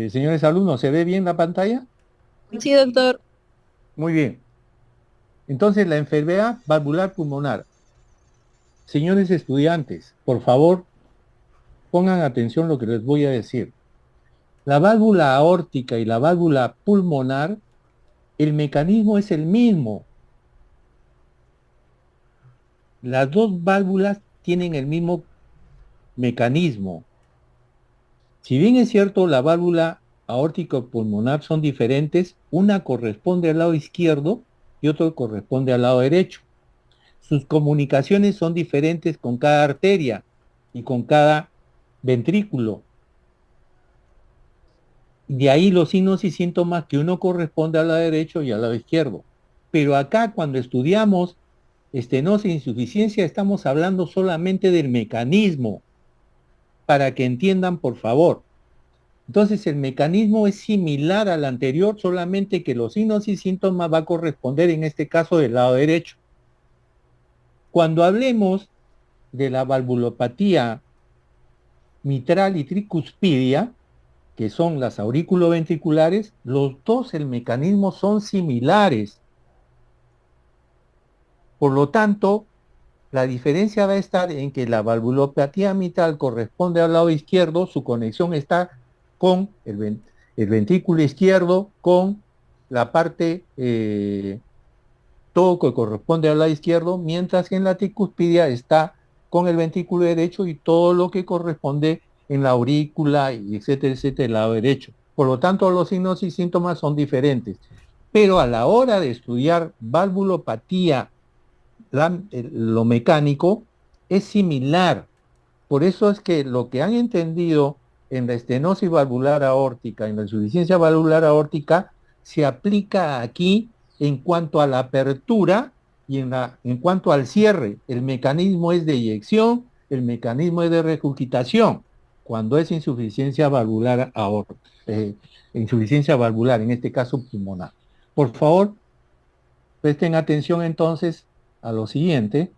Señores alumnos, ¿se ve bien la pantalla? Sí, doctor. Muy bien. Entonces, la enfermedad valvular pulmonar. Señores estudiantes, por favor, pongan atención a lo que les voy a decir. La válvula aórtica y la válvula pulmonar, el mecanismo es el mismo. Las dos válvulas tienen el mismo mecanismo. Si bien es cierto, la válvula aórtica pulmonar son diferentes, una corresponde al lado izquierdo y otra corresponde al lado derecho. Sus comunicaciones son diferentes con cada arteria y con cada ventrículo. De ahí los signos y síntomas que uno corresponde al lado derecho y al lado izquierdo. Pero acá cuando estudiamos estenosis e insuficiencia estamos hablando solamente del mecanismo, para que entiendan por favor. Entonces el mecanismo es similar al anterior, solamente que los signos y síntomas va a corresponder en este caso del lado derecho. Cuando hablemos de la valvulopatía mitral y tricuspidia, que son las auriculoventriculares, los dos el mecanismo son similares. Por lo tanto, la diferencia va a estar en que la valvulopatía mitral corresponde al lado izquierdo, su conexión está con el ventrículo izquierdo, con la parte todo que corresponde al lado izquierdo, mientras que en la tricuspidia está con el ventrículo derecho y todo lo que corresponde en la aurícula, y etcétera, etcétera, el lado derecho. Por lo tanto, los signos y síntomas son diferentes. Pero a la hora de estudiar valvulopatía, lo mecánico es similar. Por eso es que lo que han entendido en la estenosis valvular aórtica, en la insuficiencia valvular aórtica, se aplica aquí en cuanto a la apertura y en cuanto al cierre. El mecanismo es de eyección, el mecanismo es de regurgitación, cuando es insuficiencia valvular aórtica, insuficiencia valvular, en este caso pulmonar. Por favor, presten atención entonces a lo siguiente.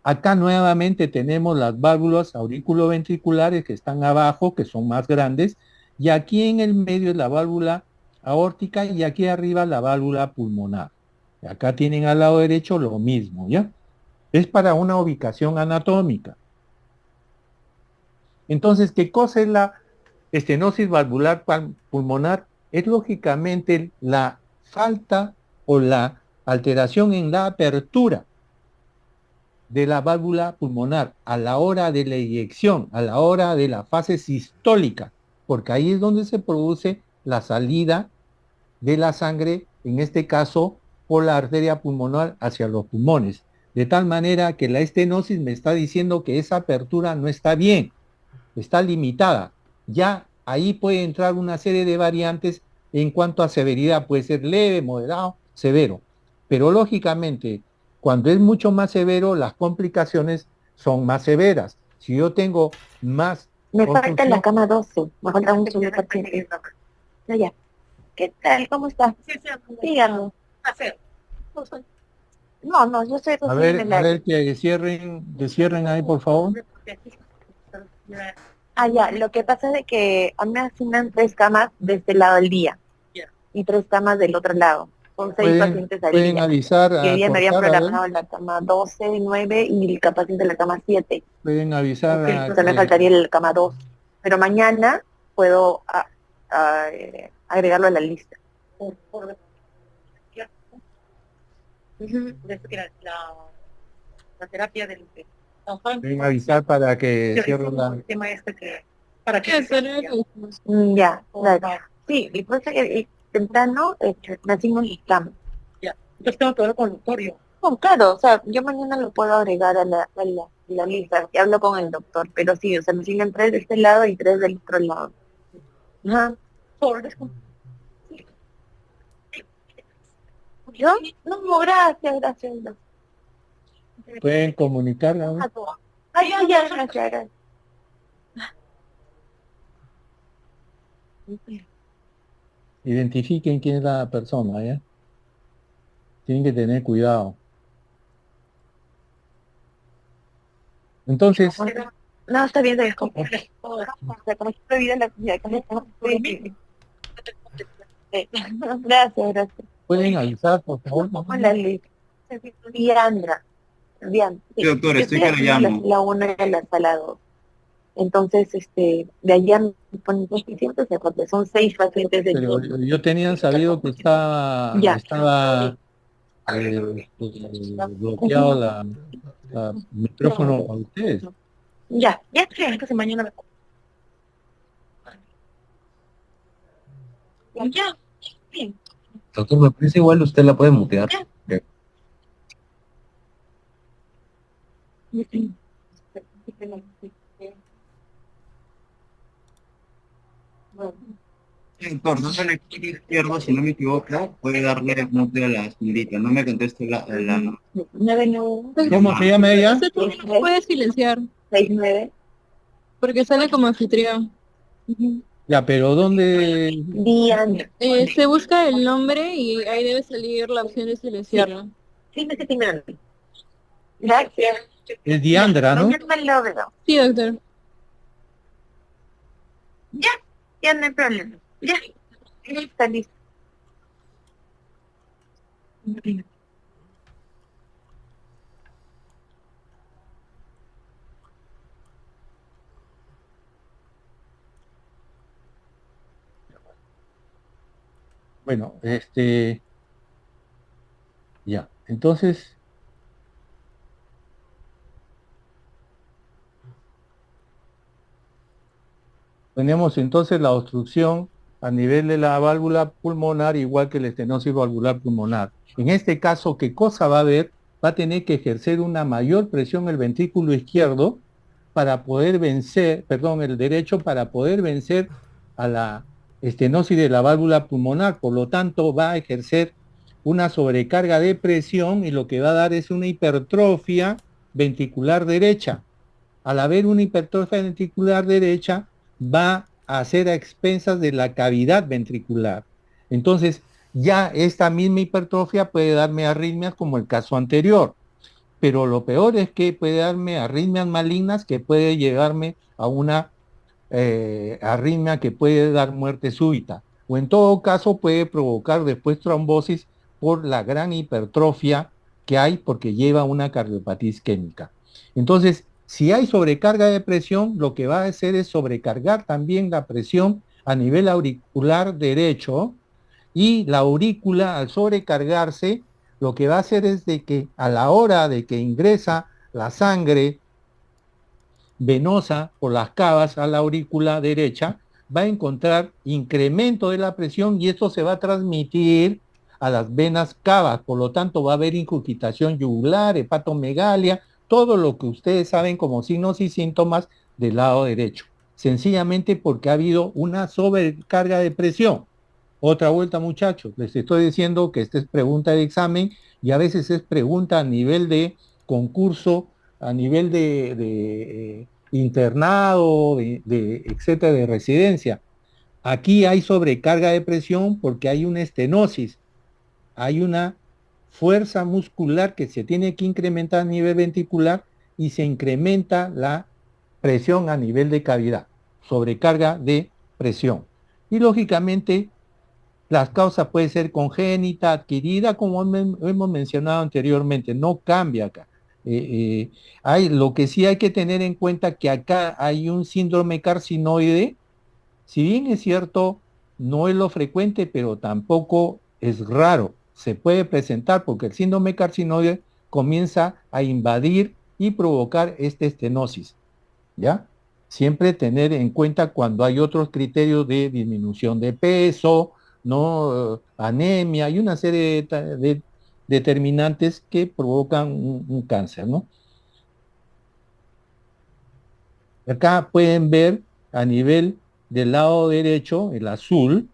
Acá nuevamente tenemos las válvulas auriculoventriculares que están abajo, que son más grandes, y aquí en el medio es la válvula aórtica y aquí arriba la válvula pulmonar. Y acá tienen al lado derecho lo mismo, ¿ya? Es para una ubicación anatómica. Entonces, ¿qué cosa es la estenosis valvular pulmonar? Es lógicamente la falta o la alteración en la apertura de la válvula pulmonar a la hora de la eyección, a la hora de la fase sistólica, porque ahí es donde se produce la salida de la sangre, en este caso por la arteria pulmonar hacia los pulmones. De tal manera que la estenosis me está diciendo que esa apertura no está bien, está limitada. Ya ahí puede entrar una serie de variantes en cuanto a severidad, puede ser leve, moderado, severo. Pero lógicamente, cuando es mucho más severo, las complicaciones son más severas. Si yo tengo más Me falta la confusión, cama 12. Me falta un segundo paciente. No, ya. ¿Qué tal? ¿Cómo está? Dígame. No, no, yo estoy recién en el a área. ver que cierren ahí, por favor. Ah, ya. Lo que pasa es de que a mí me asignan 3 camas de este lado al día y 3 camas del otro lado. Son 6 pacientes al Pueden día. avisar Y hoy a día me habían cortar, a ver, programado la cama 12, 9 y el paciente de la cama 7. pueden avisar a O sea, me faltaría el cama 2. Pero mañana puedo agregarlo a la lista. Ujú. pueden avisar para que cierren la... Ya, claro. Sí, y pues temprano me asigno el cama. No, claro, o sea, yo mañana lo puedo agregar a la lista, y hablo con el doctor, pero sí, o sea, me siguen 3 de este lado y 3 del otro lado. Ajá. ¿Yo? No, gracias, gracias. Pueden comunicar, a ver. Ay, ya, ya, gracias, gracias. Identifiquen quién es la persona, ¿ya? Tienen que tener cuidado. Entonces, No, está bien, se descompone. O sea, como que olvida la actividad. Gracias, gracias. pueden avisar, por favor. Hola, Liz. Diandra. Diandra. Sí, Sí. doctor, Yo estoy estoy que lo haciendo la llamo. sala 1 y la sala 2. Entonces, de allá me ponen 2 pacientes, porque son 6 pacientes de Pero turno. yo tenía sabido que Ya. estaba bloqueado la micrófono a ustedes. Ya, ya estoy, entonces mañana me... Ya, bien. Doctor, me parece igual usted la puede mutear. Ya. Sí, doctor, no en el clic izquierdo, si no me equivoco, puede darle mute a la señorita. No me conteste la... 9, ¿Cómo se llama ella? Usted también lo puede silenciar, 6, 9. porque sale como anfitrión. Ya, pero ¿dónde? Diandra. Se busca el nombre y ahí debe salir la opción de silenciarlo. Sí, me estoy mirando. Gracias. Es Ya, Diandra, ¿no? mañana lo veo. Sí, doctor. Ya, ya no hay problema. Ya, está listo. Bueno, Ya, entonces tenemos entonces la obstrucción a nivel de la válvula pulmonar, igual que la estenosis valvular pulmonar. En este caso, ¿qué cosa va a haber? Va a tener que ejercer una mayor presión el ventrículo izquierdo para poder vencer, perdón, el derecho para poder vencer a la estenosis de la válvula pulmonar. Por lo tanto, va a ejercer una sobrecarga de presión y lo que va a dar es una hipertrofia ventricular derecha. Al haber una hipertrofia ventricular derecha, va a ser a expensas de la cavidad ventricular. Entonces, ya esta misma hipertrofia puede darme arritmias como el caso anterior, pero lo peor es que puede darme arritmias malignas que puede llevarme a una arritmia que puede dar muerte súbita, o en todo caso puede provocar después trombosis por la gran hipertrofia que hay porque lleva una cardiopatía isquémica. Entonces, si hay sobrecarga de presión, lo que va a hacer es sobrecargar también la presión a nivel auricular derecho, y la aurícula al sobrecargarse, lo que va a hacer es de que a la hora de que ingresa la sangre venosa por las cavas a la aurícula derecha, va a encontrar incremento de la presión y esto se va a transmitir a las venas cavas, por lo tanto va a haber ingurgitación yugular, hepatomegalia, todo lo que ustedes saben como signos y síntomas del lado derecho, sencillamente porque ha habido una sobrecarga de presión. Otra vuelta, muchachos, les estoy diciendo que esta es pregunta de examen y a veces es pregunta a nivel de concurso, a nivel de internado, etcétera, de residencia. Aquí hay sobrecarga de presión porque hay una estenosis, hay una fuerza muscular que se tiene que incrementar a nivel ventricular y se incrementa la presión a nivel de cavidad, sobrecarga de presión. Y lógicamente las causas pueden ser congénita, adquirida, como hemos mencionado anteriormente, no cambia acá. Lo que sí hay que tener en cuenta que acá hay un síndrome carcinoide, si bien es cierto, no es lo frecuente, pero tampoco es raro. Se puede presentar porque el síndrome carcinoide comienza a invadir y provocar esta estenosis, ¿ya? Siempre tener en cuenta cuando hay otros criterios de disminución de peso, ¿no? Anemia y una serie de determinantes que provocan un cáncer, ¿no? Acá pueden ver a nivel del lado derecho, el azul,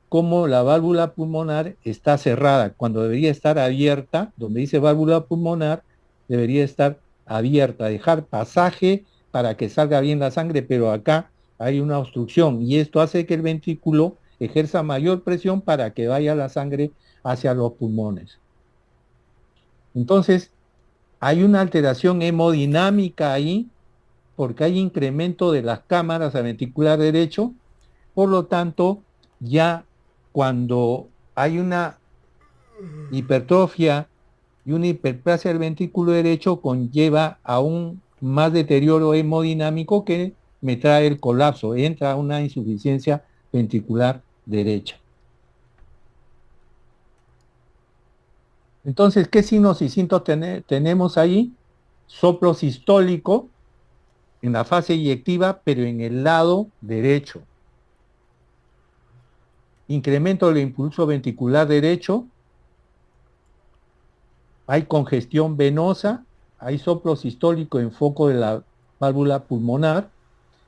cómo la válvula pulmonar está cerrada, cuando debería estar abierta, donde dice válvula pulmonar, debería estar abierta, dejar pasaje para que salga bien la sangre, pero acá hay una obstrucción y esto hace que el ventrículo ejerza mayor presión para que vaya la sangre hacia los pulmones. Entonces, hay una alteración hemodinámica ahí porque hay incremento de las cámaras a ventricular derecho, por lo tanto, ya cuando hay una hipertrofia y una hiperplasia del ventrículo derecho conlleva a un más deterioro hemodinámico que me trae el colapso, entra una insuficiencia ventricular derecha. Entonces, ¿qué signos y síntomas tenemos ahí? Soplo sistólico en la fase eyectiva, pero en el lado derecho. Incremento del impulso ventricular derecho, hay congestión venosa, hay soplo sistólico en foco de la válvula pulmonar,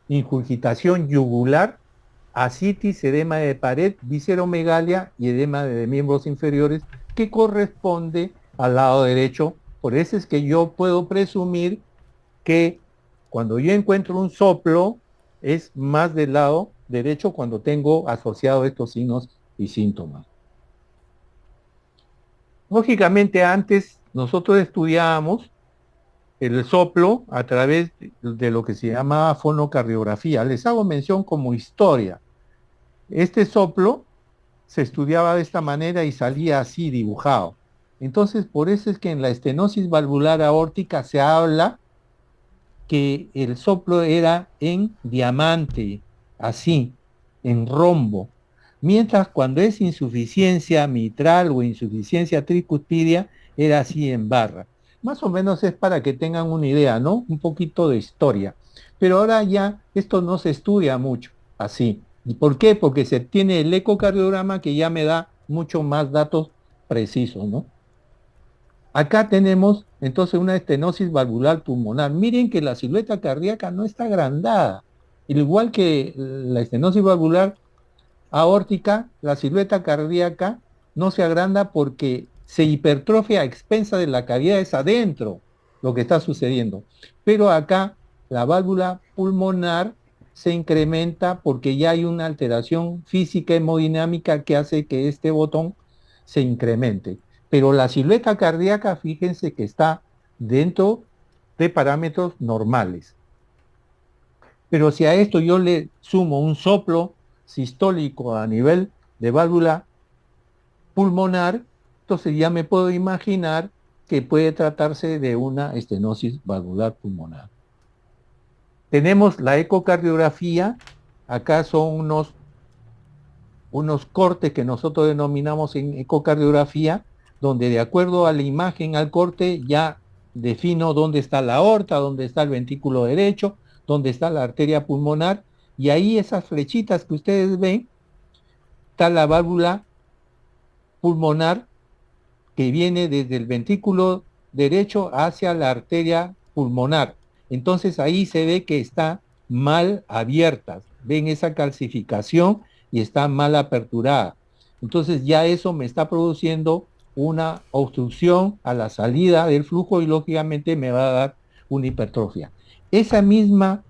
ingurgitación yugular, ascitis, edema de pared, visceromegalia y edema de miembros inferiores que corresponde al lado derecho. Por eso es que yo puedo presumir que cuando yo encuentro un soplo es más del lado derecho cuando tengo asociado estos signos y síntomas. Lógicamente antes nosotros estudiábamos el soplo a través de lo que se llama fonocardiografía. Les hago mención como historia. Este soplo se estudiaba de esta manera y salía así dibujado. Entonces, por eso es que en la estenosis valvular aórtica se habla que el soplo era en diamante, así, en rombo. Mientras cuando es insuficiencia mitral o insuficiencia tricuspidia, era así en barra. Más o menos es para que tengan una idea, ¿no? Un poquito de historia. Pero ahora ya esto no se estudia mucho así. ¿Y por qué? Porque se tiene el ecocardiograma que ya me da mucho más datos precisos, ¿no? Acá tenemos entonces una estenosis valvular pulmonar. Miren que la silueta cardíaca no está agrandada. Igual que la estenosis valvular aórtica, la silueta cardíaca no se agranda porque se hipertrofia a expensa de la cavidad, es adentro lo que está sucediendo. Pero acá la válvula pulmonar se incrementa porque ya hay una alteración física hemodinámica que hace que este botón se incremente. Pero la silueta cardíaca, fíjense que está dentro de parámetros normales. Pero si a esto yo le sumo un soplo sistólico a nivel de válvula pulmonar, entonces ya me puedo imaginar que puede tratarse de una estenosis valvular pulmonar. Tenemos la ecocardiografía, acá son unos cortes que nosotros denominamos en ecocardiografía, donde de acuerdo a la imagen, al corte, ya defino dónde está la aorta, dónde está el ventrículo derecho, dónde está la arteria pulmonar, y ahí esas flechitas que ustedes ven, está la válvula pulmonar que viene desde el ventrículo derecho hacia la arteria pulmonar. Entonces ahí se ve que está mal abierta, ven esa calcificación y está mal aperturada. Entonces ya eso me está produciendo una obstrucción a la salida del flujo y lógicamente me va a dar una hipertrofia. Esa misma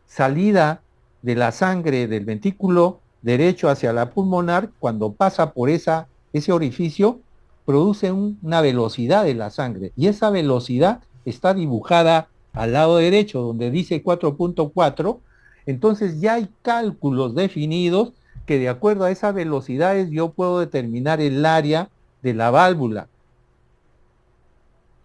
salida de la sangre del ventrículo derecho hacia la pulmonar, cuando pasa por ese orificio, produce una velocidad de la sangre, y esa velocidad está dibujada al lado derecho, donde dice 4.4, entonces ya hay cálculos definidos que de acuerdo a esas velocidades yo puedo determinar el área de la válvula.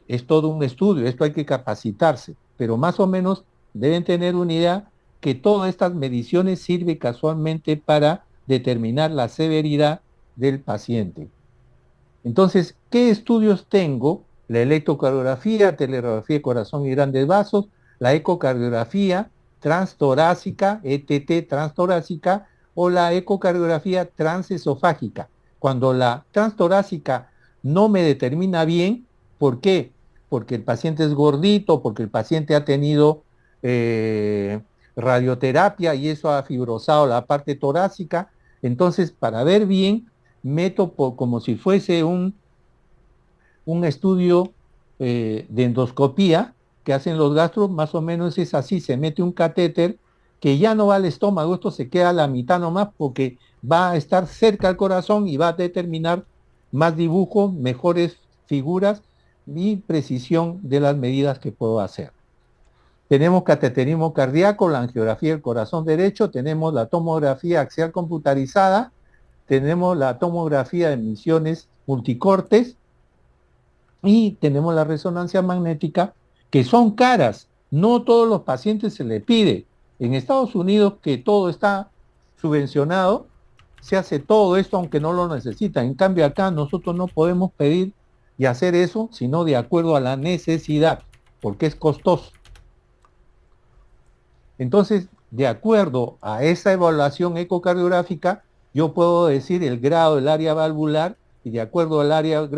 Es todo un estudio, esto hay que capacitarse, pero más o menos deben tener una idea que todas estas mediciones sirven casualmente para determinar la severidad del paciente. Entonces, ¿qué estudios tengo? La electrocardiografía, teleradiografía de corazón y grandes vasos, la ecocardiografía transtorácica, ETT transtorácica, o la ecocardiografía transesofágica. Cuando la transtorácica no me determina bien, ¿por qué? Porque el paciente es gordito, porque el paciente ha tenido radioterapia y eso ha fibrosado la parte torácica. Entonces, para ver bien, meto como si fuese un estudio de endoscopía que hacen los gastros, más o menos es así, se mete un catéter que ya no va al estómago, esto se queda a la mitad nomás porque va a estar cerca al corazón y va a determinar más dibujo, mejores figuras y precisión de las medidas que puedo hacer. Tenemos cateterismo cardíaco, la angiografía del corazón derecho, tenemos la tomografía axial computarizada, tenemos la tomografía de emisiones multicortes y tenemos la resonancia magnética, que son caras. No todos los pacientes se les pide. En Estados Unidos, que todo está subvencionado, se hace todo esto aunque no lo necesitan. En cambio acá nosotros no podemos pedir y hacer eso, sino de acuerdo a la necesidad, porque es costoso. Entonces, de acuerdo a esa evaluación ecocardiográfica, yo puedo decir el grado del área valvular, y de acuerdo al área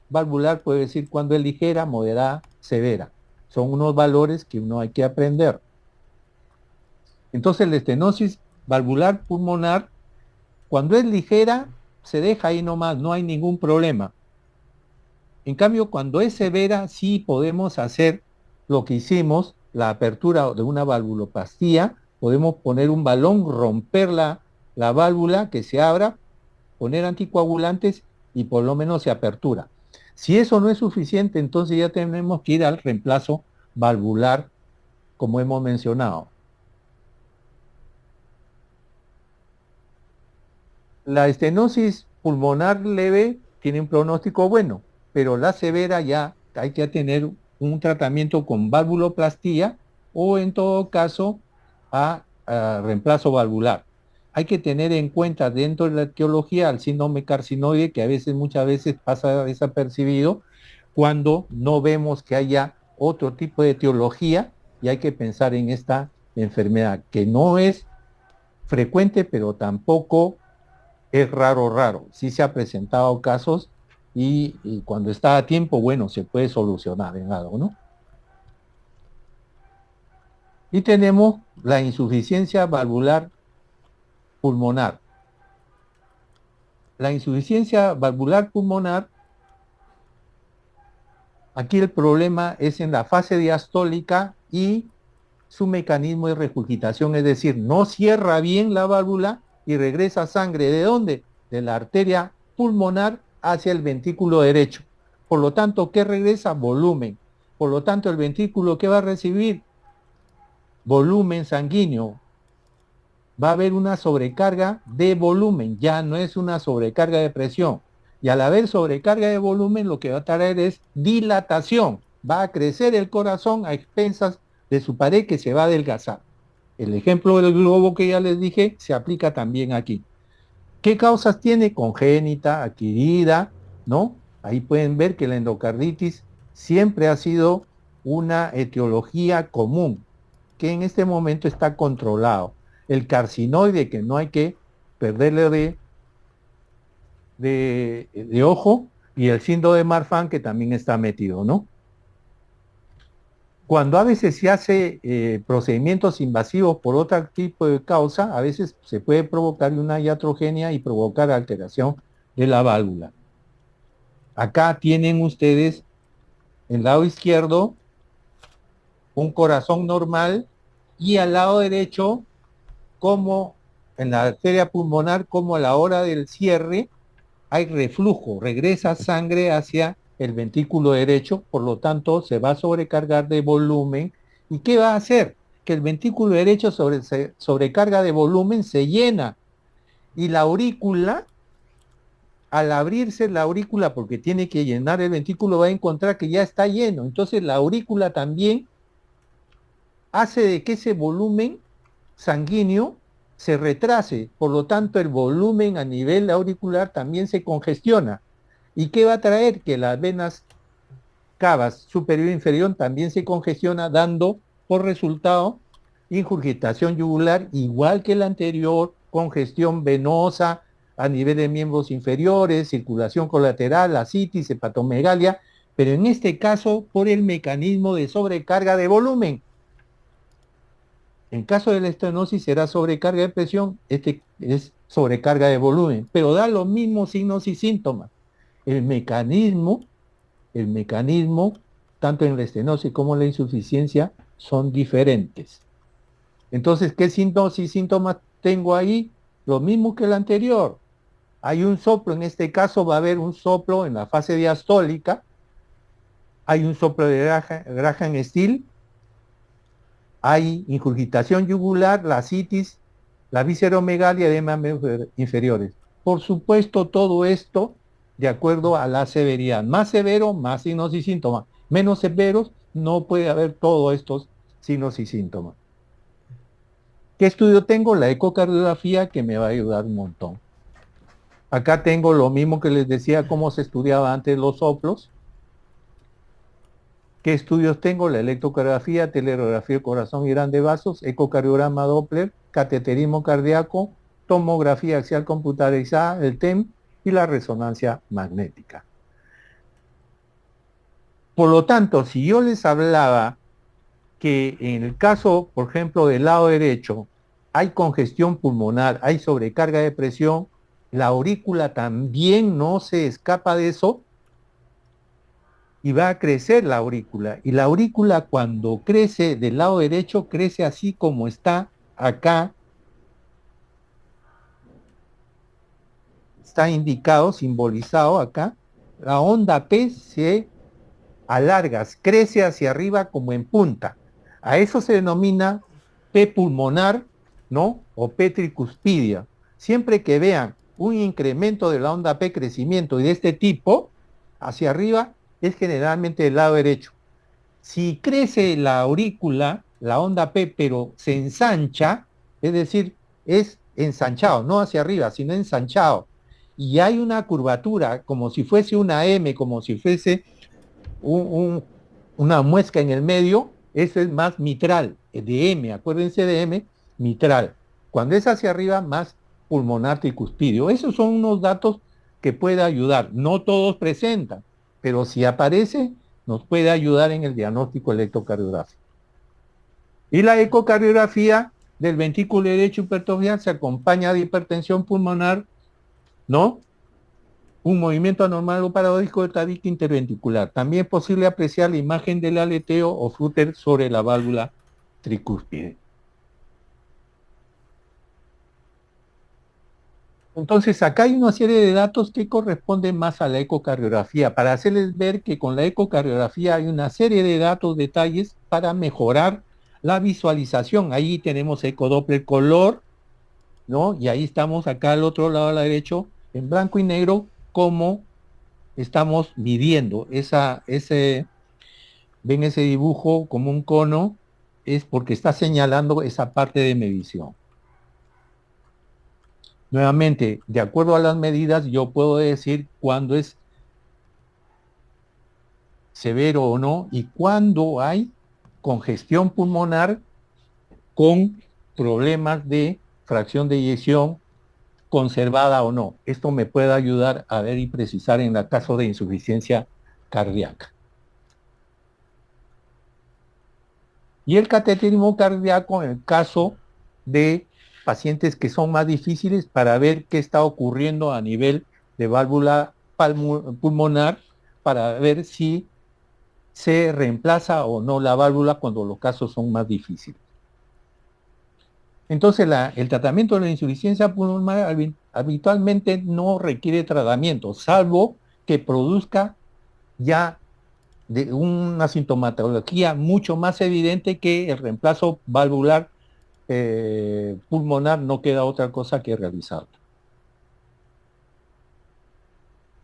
valvular puedo decir cuándo es ligera, moderada, severa. Son unos valores que uno hay que aprender. Entonces la estenosis valvular pulmonar, cuando es ligera, se deja ahí nomás, no hay ningún problema. En cambio, cuando es severa, sí podemos hacer lo que hicimos, la apertura de una valvuloplastia, podemos poner un balón, romper la válvula, que se abra, poner anticoagulantes y por lo menos se apertura. Si eso no es suficiente, entonces ya tenemos que ir al reemplazo valvular, como hemos mencionado. La estenosis pulmonar leve tiene un pronóstico bueno, pero la severa ya hay que tener un tratamiento con valvuloplastia o en todo caso a reemplazo valvular. Hay que tener en cuenta dentro de la etiología al síndrome carcinoide, que muchas veces pasa desapercibido, cuando no vemos que haya otro tipo de etiología y hay que pensar en esta enfermedad, que no es frecuente, pero tampoco es raro. Sí se ha presentado casos y cuando está a tiempo, bueno, se puede solucionar en algo, ¿no? Y tenemos la insuficiencia valvular pulmonar. La insuficiencia valvular pulmonar, aquí el problema es en la fase diastólica y su mecanismo de regurgitación, es decir, no cierra bien la válvula y regresa sangre. ¿De dónde? De la arteria pulmonar hacia el ventrículo derecho. Por lo tanto, ¿qué regresa? Volumen. Por lo tanto, el ventrículo, ¿qué va a recibir? Volumen sanguíneo. Va a haber una sobrecarga de volumen, ya no es una sobrecarga de presión. Y al haber sobrecarga de volumen, lo que va a traer es dilatación. Va a crecer el corazón a expensas de su pared que se va a adelgazar. El ejemplo del globo que ya les dije se aplica también aquí. ¿Qué causas tiene? Congénita, adquirida, ¿no? Ahí pueden ver que la endocarditis siempre ha sido una etiología común, que en este momento está controlado. El carcinoide, que no hay que perderle de ojo, y el síndrome de Marfan, que también está metido, ¿no? Cuando a veces se hace procedimientos invasivos por otro tipo de causa, a veces se puede provocar una iatrogenia y provocar alteración de la válvula. Acá tienen ustedes, en el lado izquierdo, un corazón normal, y al lado derecho, como en la arteria pulmonar, como a la hora del cierre, hay reflujo, regresa sangre hacia el ventrículo derecho, por lo tanto se va a sobrecargar de volumen. ¿Y qué va a hacer? Que el ventrículo derecho sobrecarga de volumen, se llena, y la aurícula, al abrirse la aurícula, porque tiene que llenar el ventrículo, va a encontrar que ya está lleno. Entonces la aurícula también hace de que ese volumen sanguíneo se retrase, por lo tanto el volumen a nivel auricular también se congestiona. ¿Y qué va a traer? Que las venas cavas superior e inferior también se congestiona, dando por resultado ingurgitación yugular, igual que la anterior, congestión venosa a nivel de miembros inferiores, circulación colateral, ascitis, hepatomegalia, pero en este caso por el mecanismo de sobrecarga de volumen. En caso de la estenosis será sobrecarga de presión, este es sobrecarga de volumen, pero da los mismos signos y síntomas. El mecanismo, tanto en la estenosis como en la insuficiencia, son diferentes. Entonces, ¿qué signos y síntomas tengo ahí? Lo mismo que el anterior. Hay un soplo, en este caso va a haber un soplo en la fase diastólica, hay un soplo de Graham-Still, hay ingurgitación yugular, la ascitis, la visceromegalia, edema inferiores. Por supuesto, todo esto de acuerdo a la severidad. Más severo, más signos y síntomas. Menos severos, no puede haber todos estos signos y síntomas. ¿Qué estudio tengo? La ecocardiografía, que me va a ayudar un montón. Acá tengo lo mismo que les decía, cómo se estudiaba antes los soplos. ¿Qué estudios tengo? La electrocardiografía, telerografía de corazón y grandes vasos, ecocardiograma Doppler, cateterismo cardíaco, tomografía axial computarizada, el TEM, y la resonancia magnética. Por lo tanto, si yo les hablaba que en el caso, por ejemplo, del lado derecho, hay congestión pulmonar, hay sobrecarga de presión, la aurícula también no se escapa de eso, y va a crecer la aurícula. Y la aurícula, cuando crece del lado derecho, crece así como está acá. Está indicado, simbolizado acá. La onda P se alarga, crece hacia arriba como en punta. A eso se denomina P pulmonar, ¿no? O P tricuspidia. Siempre que vean un incremento de la onda P, crecimiento y de este tipo, hacia arriba, es generalmente del lado derecho. Si crece la aurícula, la onda P, pero se ensancha, es decir, es ensanchado, no hacia arriba, sino ensanchado, y hay una curvatura, como si fuese una M, como si fuese una muesca en el medio, eso es más mitral, de M, acuérdense de M, mitral. Cuando es hacia arriba, más pulmonar tricuspidio. Esos son unos datos que puede ayudar. No todos presentan, pero si aparece, nos puede ayudar en el diagnóstico electrocardiográfico. Y la ecocardiografía del ventrículo derecho hipertrofiado se acompaña de hipertensión pulmonar, ¿no? Un movimiento anormal o paradójico de tabique interventricular. También es posible apreciar la imagen del aleteo o flúter sobre la válvula tricúspide. Entonces, acá hay una serie de datos que corresponden más a la ecocardiografía, para hacerles ver que con la ecocardiografía hay una serie de datos, detalles para mejorar la visualización. Ahí tenemos ecodoppler color, ¿no? Y ahí estamos acá al otro lado a la derecha, en blanco y negro, cómo estamos midiendo ven ese dibujo como un cono, es porque está señalando esa parte de medición. Nuevamente, de acuerdo a las medidas, yo puedo decir cuándo es severo o no y cuándo hay congestión pulmonar con problemas de fracción de eyección conservada o no. Esto me puede ayudar a ver y precisar en el caso de insuficiencia cardíaca. Y el cateterismo cardíaco en el caso de pacientes que son más difíciles para ver qué está ocurriendo a nivel de válvula pulmonar, para ver si se reemplaza o no la válvula cuando los casos son más difíciles. Entonces, el tratamiento de la insuficiencia pulmonar habitualmente no requiere tratamiento, salvo que produzca ya de una sintomatología mucho más evidente que el reemplazo valvular pulmonar, no queda otra cosa que realizar.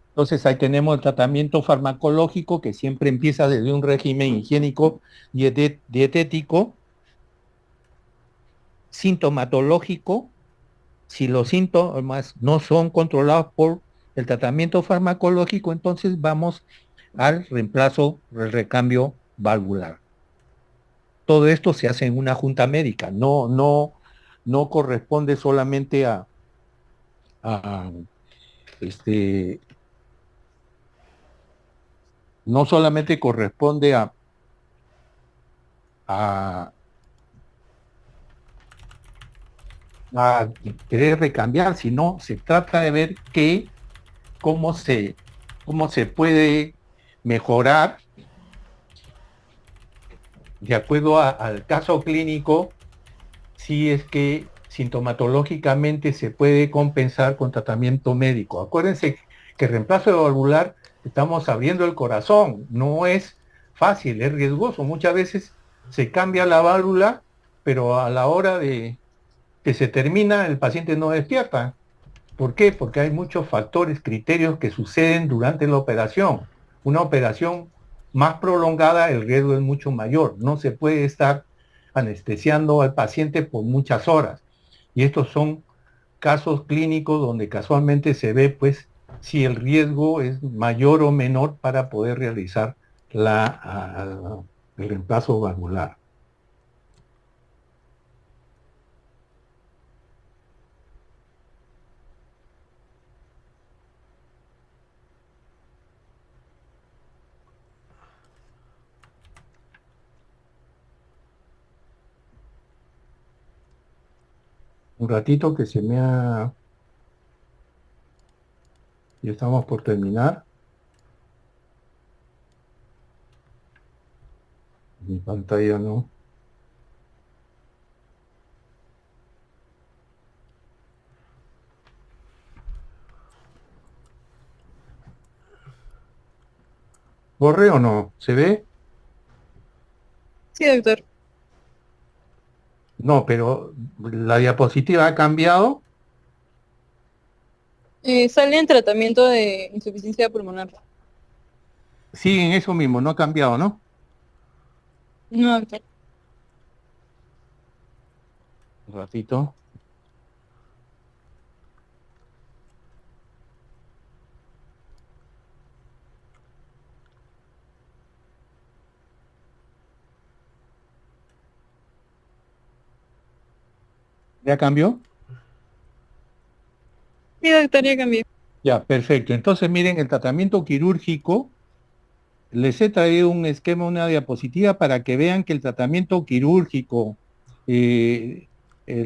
Entonces ahí tenemos el tratamiento farmacológico que siempre empieza desde un régimen higiénico dietético, sintomatológico. Si los síntomas no son controlados por el tratamiento farmacológico, entonces vamos al reemplazo, el recambio valvular. Todo esto se hace en una junta médica, no corresponde solamente a no solamente corresponde a querer recambiar, sino se trata de ver cómo se puede mejorar de acuerdo al caso clínico, si es que sintomatológicamente se puede compensar con tratamiento médico. Acuérdense que el reemplazo valvular, estamos abriendo el corazón, no es fácil, es riesgoso. Muchas veces se cambia la válvula, pero a la hora de que se termina, el paciente no despierta. ¿Por qué? Porque hay muchos factores, criterios que suceden durante la operación. Una operación más prolongada, el riesgo es mucho mayor. No se puede estar anestesiando al paciente por muchas horas. Y estos son casos clínicos donde casualmente se ve, pues, si el riesgo es mayor o menor para poder realizar el reemplazo valvular. Un ratito que se me ha... Ya estamos por terminar. Mi pantalla no. ¿Corre o no? ¿Se ve? Sí, doctor. No, pero la diapositiva ha cambiado. Sale en tratamiento de insuficiencia pulmonar. Sí, en eso mismo, no ha cambiado, ¿no? No, doctor. Un ratito. ¿Ya cambió? Sí, doctor, ya cambió. Ya, perfecto. Entonces, miren, el tratamiento quirúrgico, les he traído un esquema, una diapositiva para que vean que el tratamiento quirúrgico, el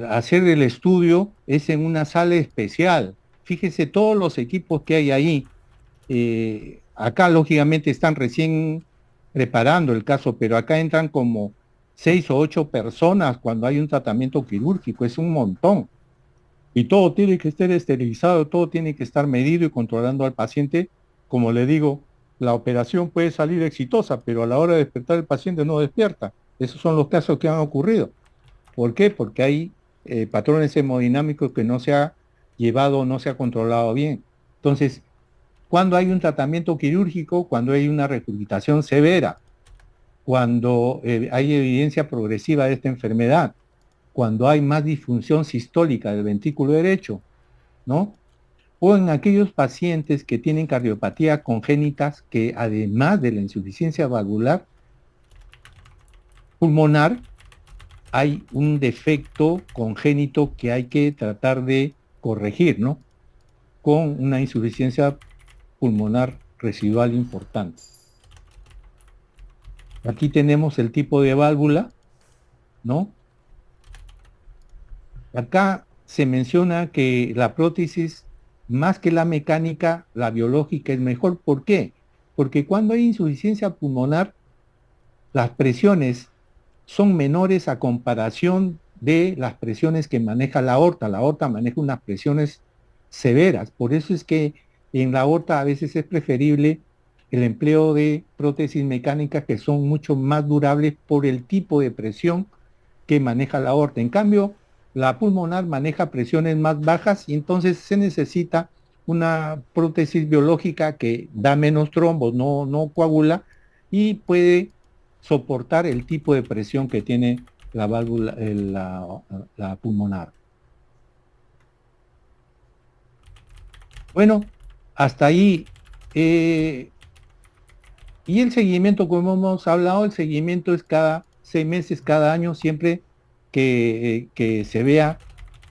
hacer el estudio es en una sala especial. Fíjense todos los equipos que hay ahí. Acá, lógicamente, están recién preparando el caso, pero acá entran como 6 o 8 personas cuando hay un tratamiento quirúrgico, es un montón. Y todo tiene que estar esterilizado, todo tiene que estar medido y controlando al paciente. Como le digo, la operación puede salir exitosa, pero a la hora de despertar el paciente no despierta. Esos son los casos que han ocurrido. ¿Por qué? Porque hay patrones hemodinámicos que no se ha llevado, no se ha controlado bien. Entonces, cuando hay un tratamiento quirúrgico, cuando hay una regurgitación severa, cuando hay evidencia progresiva de esta enfermedad, cuando hay más disfunción sistólica del ventrículo derecho, ¿no? O en aquellos pacientes que tienen cardiopatía congénitas que además de la insuficiencia valvular pulmonar, hay un defecto congénito que hay que tratar de corregir, ¿no? Con una insuficiencia pulmonar residual importante. Aquí tenemos el tipo de válvula, ¿no? Acá se menciona que la prótesis, más que la mecánica, la biológica es mejor. ¿Por qué? Porque cuando hay insuficiencia pulmonar, las presiones son menores a comparación de las presiones que maneja la aorta. La aorta maneja unas presiones severas. Por eso es que en la aorta a veces es preferible el empleo de prótesis mecánicas que son mucho más durables por el tipo de presión que maneja la aorta. En cambio, la pulmonar maneja presiones más bajas y entonces se necesita una prótesis biológica que da menos trombos, no coagula y puede soportar el tipo de presión que tiene la válvula, la pulmonar. Bueno, hasta ahí. Y el seguimiento, como hemos hablado, el seguimiento es cada 6 meses, cada año, siempre que se vea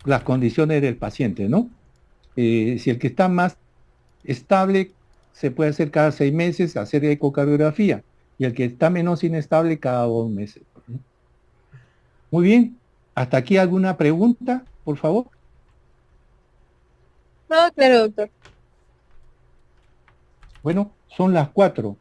las condiciones del paciente, ¿no? Si el que está más estable, se puede hacer cada 6 meses, hacer ecocardiografía, y el que está menos inestable, cada 2 meses. ¿No? Muy bien, ¿hasta aquí alguna pregunta, por favor? No, claro, doctor. Bueno, son las 4.